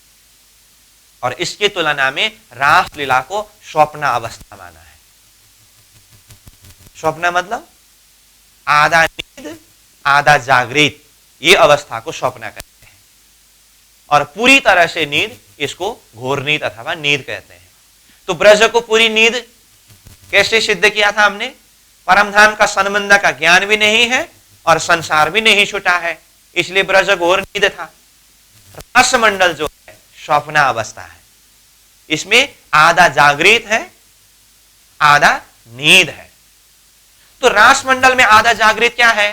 और इसकी तुलना में रास लीला को स्वप्न अवस्था माना है। स्वप्न मतलब आधा नींद आधा जागृत, ये अवस्था को स्वप्न कहते हैं, और पूरी तरह से नींद इसको घोर नींद अथवा नींद कहते हैं। तो ब्रज को पूरी नींद कैसे सिद्ध किया था हमने? परमधाम का संबंध का ज्ञान भी नहीं है और संसार भी नहीं छूटा है, इसलिए ब्रज घोर नींद था। रासमंडल जो है स्वप्न अवस्था है, इसमें आधा जागृत है आधा नींद है। तो रासमंडल में आधा जागृत क्या है?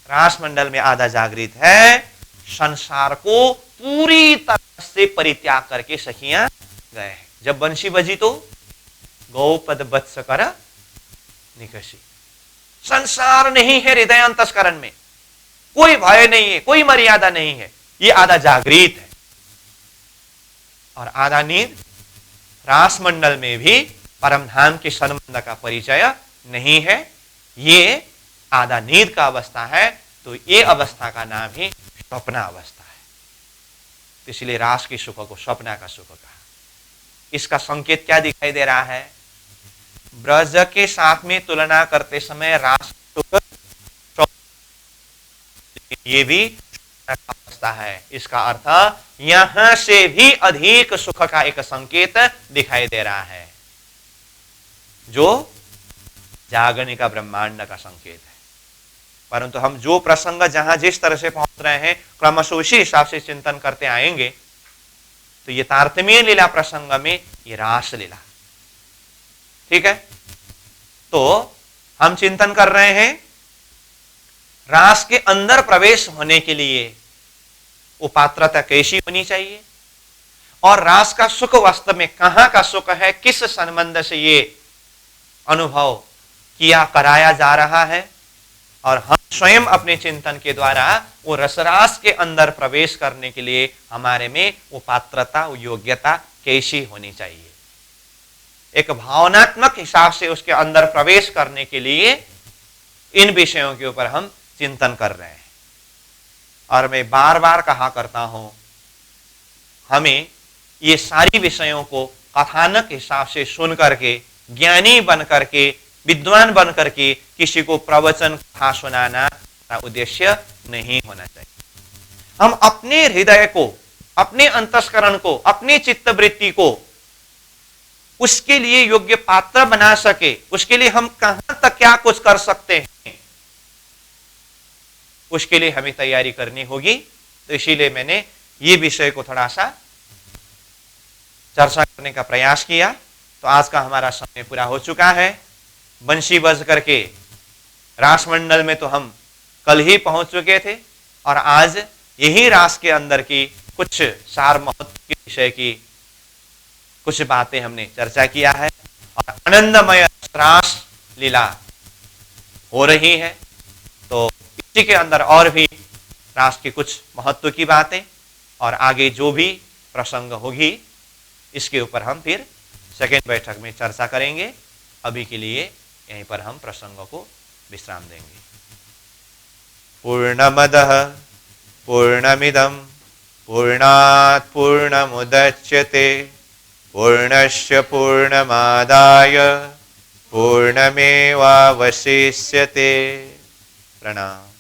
रासमंडल में आधा जागृत है संसार को पूरी तरह से परित्याग करके सखियां गए हैं। जब बंशी बजी तो गौपद वत्स कर निकसी, संसार नहीं है हृदय अंतस्करण में, कोई भय नहीं है, कोई मर्यादा नहीं है, ये आधा जागृत है। और आधा नींद, रासमंडल में भी परमधाम के संबंध का परिचय नहीं है, ये आधा नींद का अवस्था है। तो ये अवस्था का नाम ही स्वप्न अवस्था है। इसलिए रास के सुख को स्वप्न का सुख कहा। इसका संकेत क्या दिखाई दे रहा है? ब्रज के साथ में तुलना करते समय रास सुख ये भी अवस्था है। इसका अर्थ यहां से भी अधिक सुख का एक संकेत दिखाई दे रहा है, जो जागने का ब्रह्मांड का संकेत है। परंतु हम जो प्रसंग जहां जिस तरह से पहुंच रहे हैं क्रमशः उसी हिसाब से चिंतन करते आएंगे। तो ये तारतम्य लीला प्रसंग में ये रास लीला, ठीक है। तो हम चिंतन कर रहे हैं रास के अंदर प्रवेश होने के लिए वो पात्रता कैसी होनी चाहिए, और रास का सुख वास्तव में कहां का सुख है, किस संबंध से ये अनुभव किया कराया जा रहा है, और हम स्वयं अपने चिंतन के द्वारा वो रसरास के अंदर प्रवेश करने के लिए हमारे में वो पात्रता वो योग्यता कैसी होनी चाहिए। एक भावनात्मक हिसाब से उसके अंदर प्रवेश करने के लिए इन विषयों के ऊपर हम चिंतन कर रहे हैं। और मैं बार बार कहा करता हूं, हमें ये सारी विषयों को कथानक हिसाब से सुन करके ज्ञानी बन करके विद्वान बन करके किसी को प्रवचन कथा सुनाना का उद्देश्य नहीं होना चाहिए। हम अपने हृदय को, अपने अंतस्करण को, अपनी चित्तवृत्ति को उसके लिए योग्य पात्र बना सके, उसके लिए हम कहां तक क्या कुछ कर सकते हैं, उसके लिए हमें तैयारी करनी होगी। तो इसीलिए मैंने ये विषय को थोड़ा सा चर्चा करने का प्रयास किया। तो आज का हमारा समय पूरा हो चुका है। बंशी बज करके रासमंडल में तो हम कल ही पहुंच चुके थे, और आज यही रास के अंदर की कुछ सार महत्व के विषय की कुछ बातें हमने चर्चा किया है, और आनंदमय रास लीला हो रही है। तो इसी के अंदर और भी रास के कुछ महत्व की बातें और आगे जो भी प्रसंग होगी इसके ऊपर हम फिर सेकेंड बैठक में चर्चा करेंगे। अभी के लिए यहीं पर हम प्रसंगों को विश्राम देंगे। पूर्णमदः पूर्णमिदं पूर्णात् पूर्णमुदच्यते पूर्णस्य पूर्णमादाय पूर्णमेवावशिष्यते। प्रणाम।